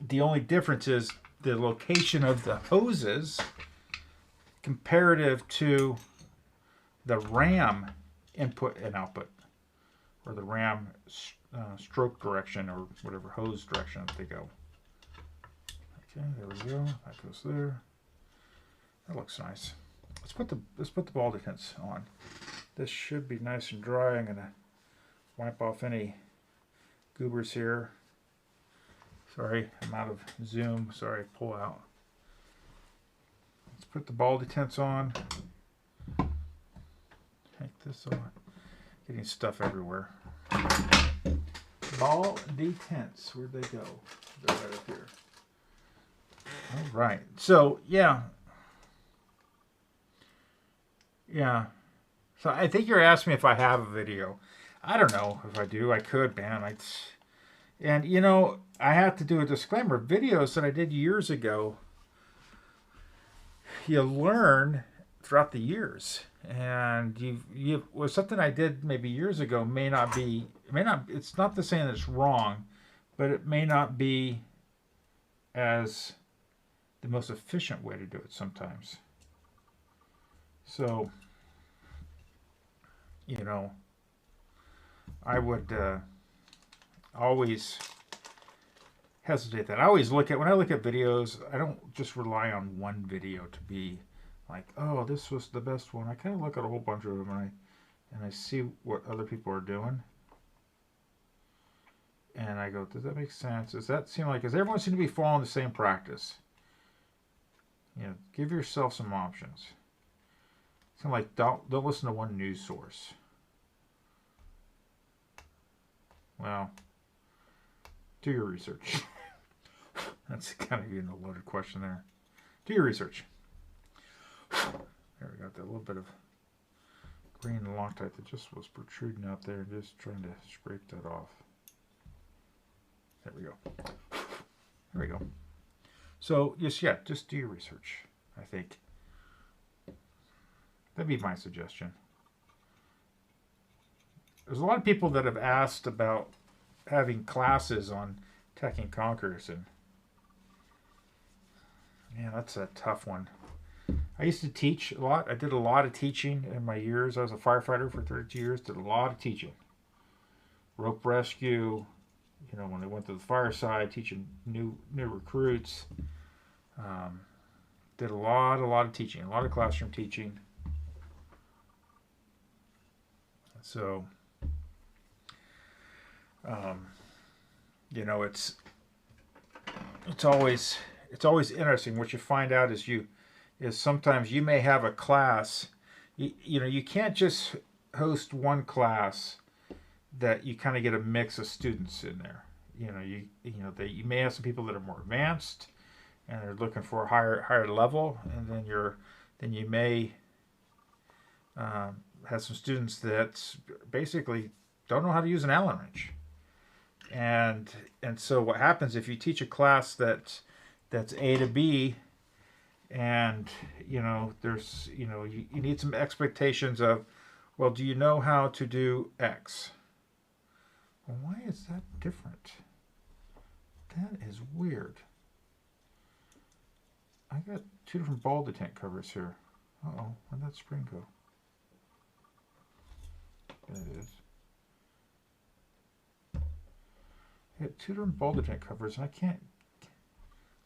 the only difference is the location of the hoses comparative to the RAM input and output, or the RAM stroke direction, or whatever hose direction that they go. Okay, there we go. That goes there. That looks nice. Let's put the ball detents on. This should be nice and dry. I'm gonna wipe off any goobers here. Sorry, I'm out of zoom. Sorry, pull out. Let's put the ball detents on. Take this on. Getting stuff everywhere. Ball detents. Where'd they go? They're right up here. All right. So yeah. Yeah. So I think you're asking me if I have a video. I don't know if I do. I could, man. And you know, I have to do a disclaimer. Videos that I did years ago, you learn throughout the years, and you was something I did maybe years ago it's not the saying that it's wrong, but it may not be as the most efficient way to do it sometimes. So, you know, I would always hesitate that. I always when I look at videos, I don't just rely on one video to be like, oh, this was the best one. I kind of look at a whole bunch of them, and I see what other people are doing, and I go, does that make sense? Does everyone seem to be following the same practice? You know, give yourself some options. It's kind of like don't listen to one news source. Well, do your research. That's kind of even a loaded question there. Do your research. There we got that little bit of green Loctite that just was protruding out there. Just trying to scrape that off. There we go. There we go. So just do your research. I think that'd be my suggestion. There's a lot of people that have asked about having classes on Tech and Conquers, and man, that's a tough one. I used to teach a lot. I did a lot of teaching in my years. I was a firefighter for 32 years. Did a lot of teaching. Rope rescue, you know, when they went to the fireside, teaching new recruits. Did a lot of teaching, a lot of classroom teaching. So, you know, it's always interesting. What you find out is sometimes you may have a class. You know, you can't just host one class that you kind of get a mix of students in there. You know, you may have some people that are more advanced and are looking for a higher level, and then you may have some students that basically don't know how to use an Allen wrench. And so what happens if you teach a class that's A to B, and you know there's you need some expectations of, well, do you know how to do X? Well, why is that different? That is weird. I got two different ball detent covers here. Uh-oh, where'd that spring go? There it is. I got two different ball detent covers, and I can't...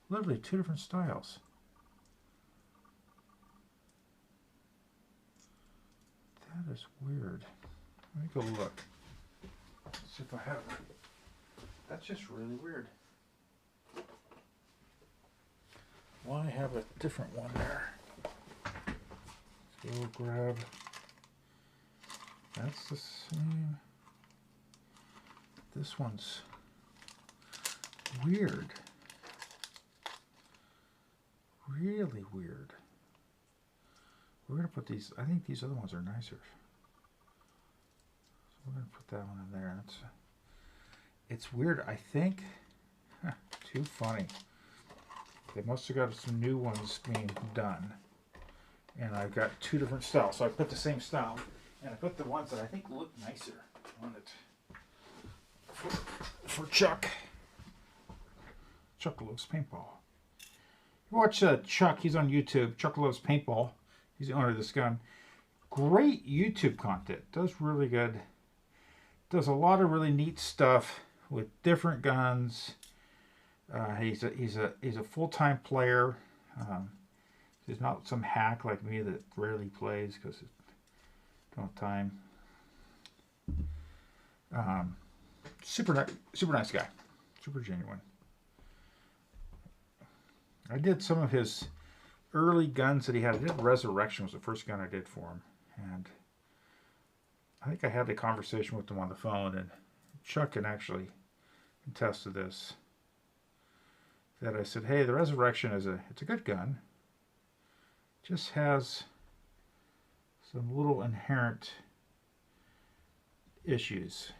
Literally two different styles. That is weird. Let me go look. Let's see if I have it. That's just really weird. Why have a different one there? Let's go grab. That's the same. This one's weird. Really weird. We're going to put these, I think these other ones are nicer. So we're going to put that one in there. It's weird. I think, too funny. They must have got some new ones being done. And I've got two different styles. So I put the same style, and I put the ones that I think look nicer on it. For Chuck. Chuck Loves Paintball. You watch Chuck, he's on YouTube. Chuck Loves Paintball. He's the owner of this gun. Great YouTube content. Does really good. Does a lot of really neat stuff with different guns. He's a full-time player. He's not some hack like me that rarely plays because don't have time. Super nice guy. Super genuine. I did some of his early guns that he had. I did Resurrection was the first gun I did for him. And I think I had a conversation with him on the phone, and Chuck can actually attest to this. That I said, hey, the Resurrection it's a good gun. Just has some little inherent issues.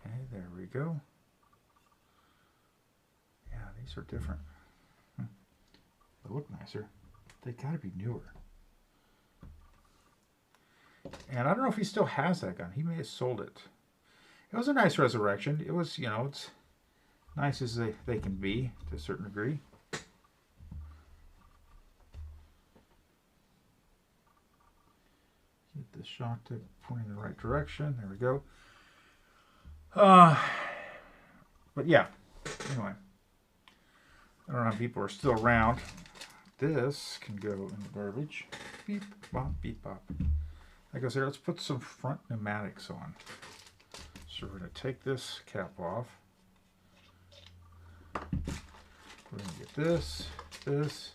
Okay, there we go. Yeah, these are different. They look nicer. They gotta be newer. And I don't know if he still has that gun. He may have sold it. It was a nice Resurrection. It was, it's nice as they can be to a certain degree. Get the shock tip pointing in the right direction. There we go. But yeah, anyway. I don't know how people are still around. This can go in the garbage. Beep, bop, beep, bop. Like I said, let's put some front pneumatics on. So we're going to take this cap off. We're going to get this. This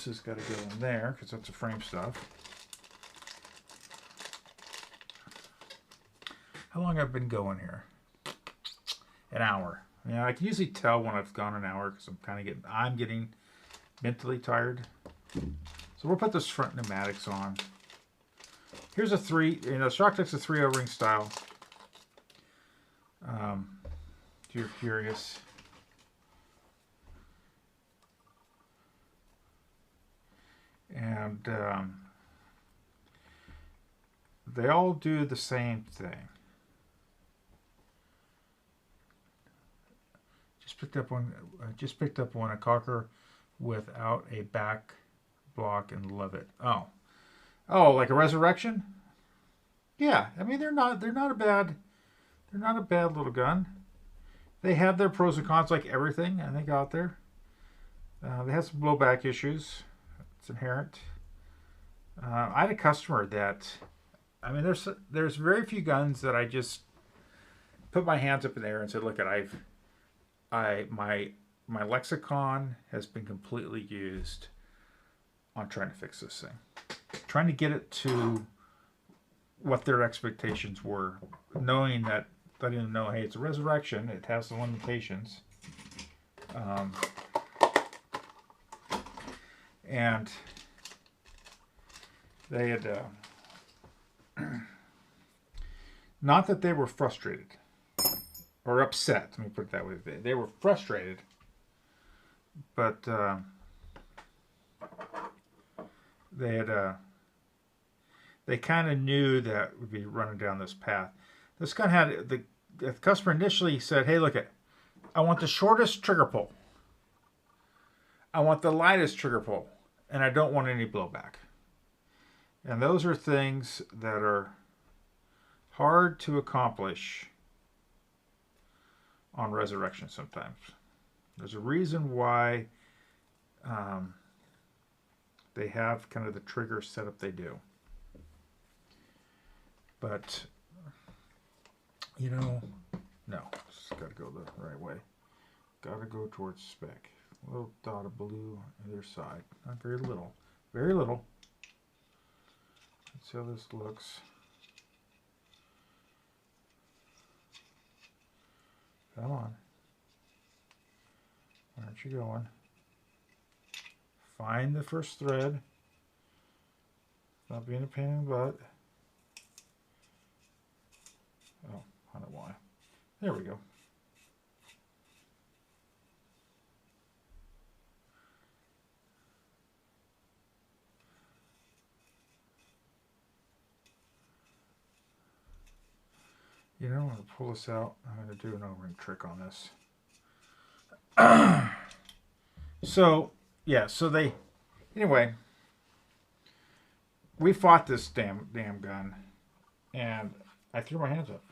has got to go in there because that's the frame stuff. How long have I been going here? An hour. Yeah, I can usually tell when I've gone an hour because I'm getting mentally tired. So we'll put this front pneumatics on. Here's a 3, Shock Tech's a 3 O-ring style. If you're curious. And they all do the same thing. Just picked up one Autococker without a back block and love it. Oh, like a Resurrection? Yeah, I mean they're not a bad little gun. They have their pros and cons like everything, and they got there. They have some blowback issues. It's inherent. I had a customer that, I mean, there's very few guns that I just put my hands up in the air and said, look, my lexicon has been completely used on trying to fix this thing. Trying to get it to what their expectations were, knowing that, letting them know, hey, it's a Resurrection, it has some limitations. And they had, not that they were frustrated or upset, let me put it that way. They were frustrated, but they had, they kind of knew that would be running down this path. This gun had, the customer initially said, hey, look, I want the shortest trigger pull. I want the lightest trigger pull. And I don't want any blowback. And those are things that are hard to accomplish on Resurrection sometimes. There's a reason why they have kind of the trigger setup they do. But, no, it's got to go the right way. Got to go towards spec. A little dot of blue on either side. Not very little. Very little. Let's see how this looks. Come on. Where aren't you going? Find the first thread. Not being a pain in the butt. Oh, I don't know why. There we go. I'm going to pull this out. I'm going to do an O-ring trick on this. So, yeah, anyway, we fought this damn gun, and I threw my hands up.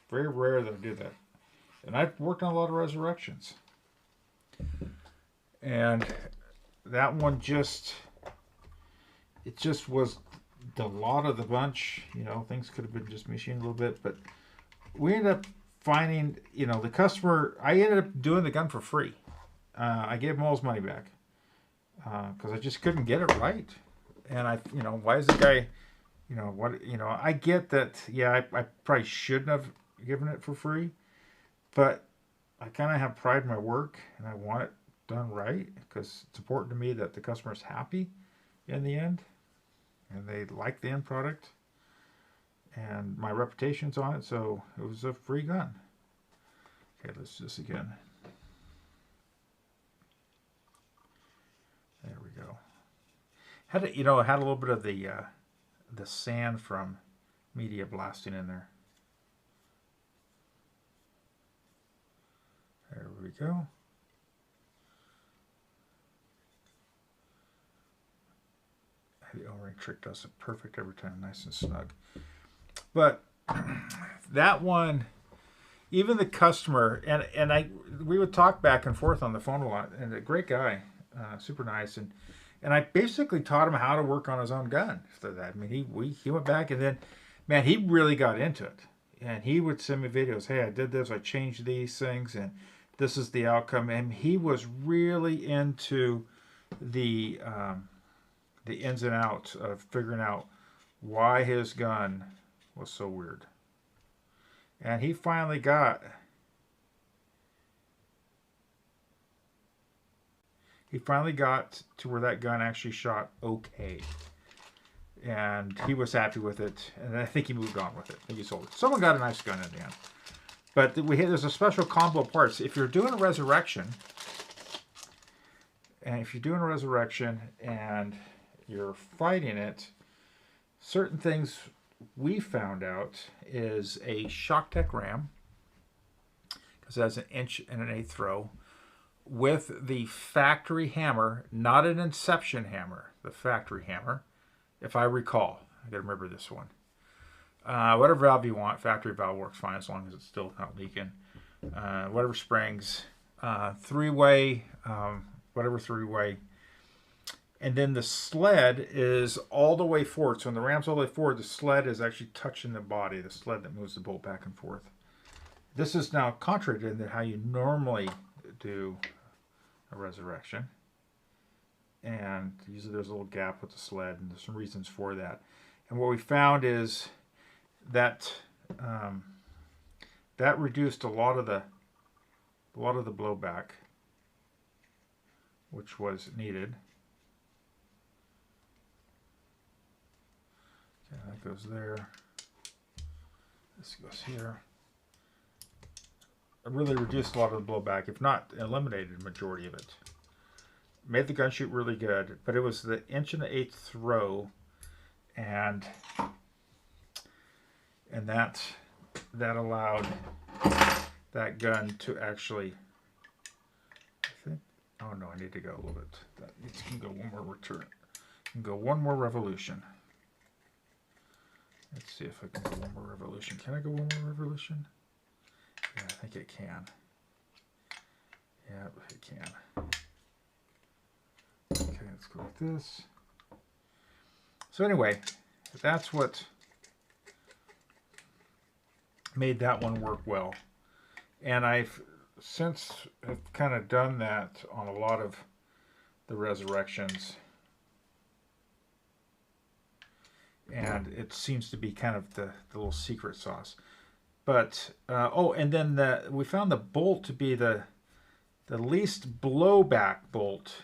Very rare that I do that. And I've worked on a lot of resurrections. And that one just, it just was the lot of the bunch. You know, things could have been just machined a little bit, but we ended up finding, you know, the customer, I ended up doing the gun for free. I gave him all his money back because I just couldn't get it right. And I, you know, why is the guy, you know, what, you know, I get that, yeah, I probably shouldn't have given it for free, but I kind of have pride in my work and I want it done right because it's important to me that the customer's happy in the end and they like the end product and my reputation's on it, so it was a free gun. Okay, let's do this again. There we go. Had it, you know, it had a little bit of the sand from media blasting in there. There we go. The O-ring trick does it perfect every time, nice and snug. But that one, even the customer, and we would talk back and forth on the phone a lot, and a great guy, super nice, and I basically taught him how to work on his own gun after that. I mean, he went back, and then, man, he really got into it, and he would send me videos. Hey, I did this, I changed these things, and this is the outcome. And he was really into the ins and outs of figuring out why his gun was so weird. And he finally got to where that gun actually shot okay. And he was happy with it. And I think he moved on with it. I think he sold it. Someone got a nice gun in the end. But there's a special combo of parts. If you're doing a resurrection, and you're fighting it, certain things we found out is a shock tech ram, because it has an 1 1/8 throw, with the factory hammer, not an inception hammer, the factory hammer, if I recall. I gotta remember this one. Whatever valve you want, factory valve works fine as long as it's still not leaking. Whatever springs, three-way, whatever three-way. And then the sled is all the way forward. So when the ram's all the way forward, the sled is actually touching the body, the sled that moves the bolt back and forth. This is now contrary to how you normally do a resurrection. And usually there's a little gap with the sled, and there's some reasons for that. And what we found is that that reduced a lot of the blowback, which was needed. Okay, that goes there. This goes here. It really reduced a lot of the blowback, if not eliminated the majority of it. Made the gun shoot really good, but it was the 1 1/8 throw, and that allowed that gun to actually, I think, oh no, I need to go a little bit. It can go one more return. It can go one more revolution. Let's see if I can go one more revolution. Can I go one more revolution? Yeah, I think it can. Yeah, it can. Okay, let's go with this. So anyway, that's what made that one work well. And I've since have kind of done that on a lot of the resurrections. And it seems to be kind of the little secret sauce. But, oh, and then we found the bolt to be the least blowback bolt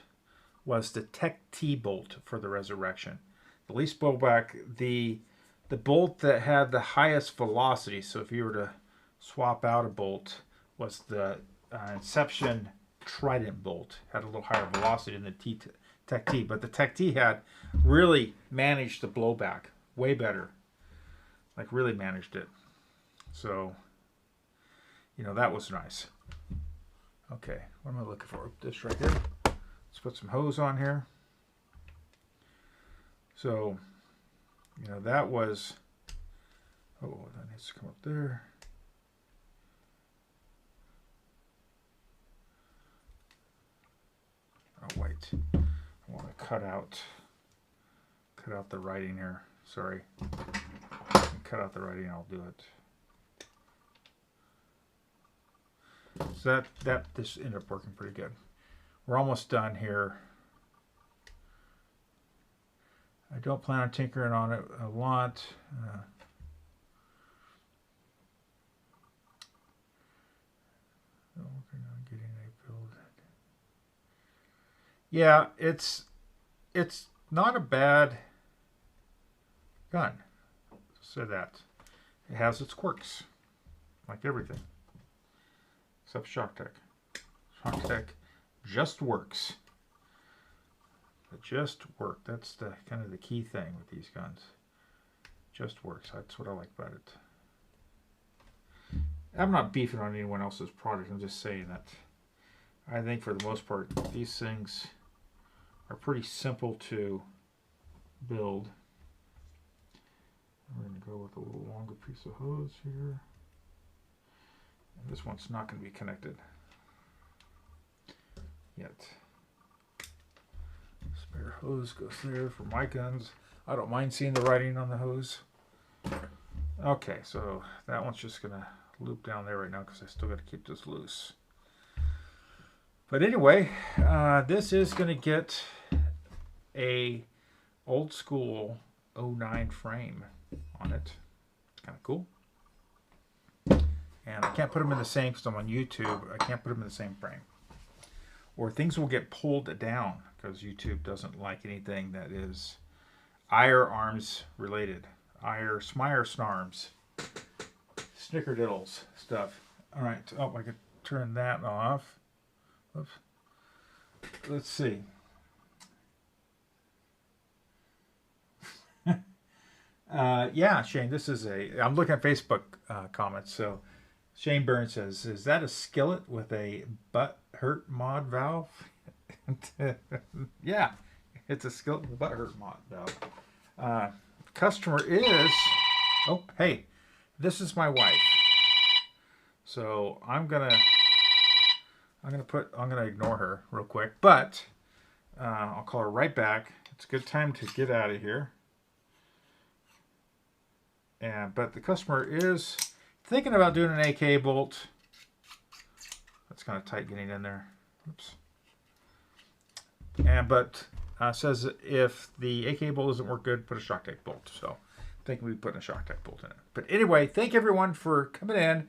was the Tech T bolt for the resurrection. The least blowback, the bolt that had the highest velocity, so if you were to swap out a bolt, was the Inception Trident bolt. Had a little higher velocity than the Tech T, but the Tech T had really managed the blowback way better. Like really managed it. So, you know, that was nice. Okay, what am I looking for? This right here. Let's put some hose on here. So, You know, that was, oh, that needs to come up there. Oh, wait. I want to cut out the writing here. Sorry. Cut out the writing, I'll do it. So this ended up working pretty good. We're almost done here. I don't plan on tinkering on it a lot. Working on getting a build. Yeah, it's not a bad gun. So that it has its quirks, like everything, except shock tech. Shock tech just works. It just works. That's the kind of the key thing with these guns. Just works. That's what I like about it. I'm not beefing on anyone else's product. I'm just saying that I think for the most part these things are pretty simple to build. We're going to go with a little longer piece of hose here. And this one's not going to be connected yet. Spare hose goes there for my guns. I don't mind seeing the writing on the hose. Okay, so that one's just going to loop down there right now because I still got to keep this loose. But anyway, this is going to get a old school 09 frame on it. Kind of cool. And I can't put them in the same, because I'm on YouTube, I can't put them in the same frame. Or things will get pulled down, because YouTube doesn't like anything that is IR arms related. IR, smire snarms. Snickerdiddles stuff. Alright, oh, I could turn that off. Oops. Let's see. Yeah, Shane, this is I'm looking at Facebook comments. So Shane Burns says, is that a skillet with a butt hurt mod valve? Yeah, it's a skillet with a butt hurt mod valve. Customer is, oh, hey, this is my wife. So I'm gonna ignore her real quick, but I'll call her right back. It's a good time to get out of here. But the customer is thinking about doing an AK bolt. That's kind of tight getting in there. Oops. But says if the AK bolt doesn't work good, put a shock tech bolt. So I think we'll be putting a shock tech bolt in it. But anyway, thank everyone for coming in.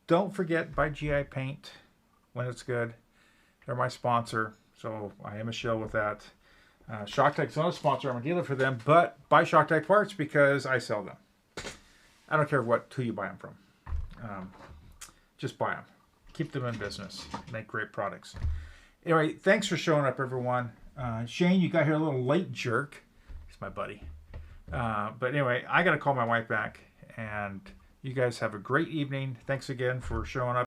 Don't forget, buy GI Paint when it's good. They're my sponsor, so I am a shill with that. Shock Tech's not a sponsor. I'm a dealer for them, but buy Shock Tech parts because I sell them. I don't care who you buy them from. Just buy them. Keep them in business. Make great products. Anyway, thanks for showing up, everyone. Shane, you got here a little late, jerk. He's my buddy. But anyway, I got to call my wife back. And you guys have a great evening. Thanks again for showing up.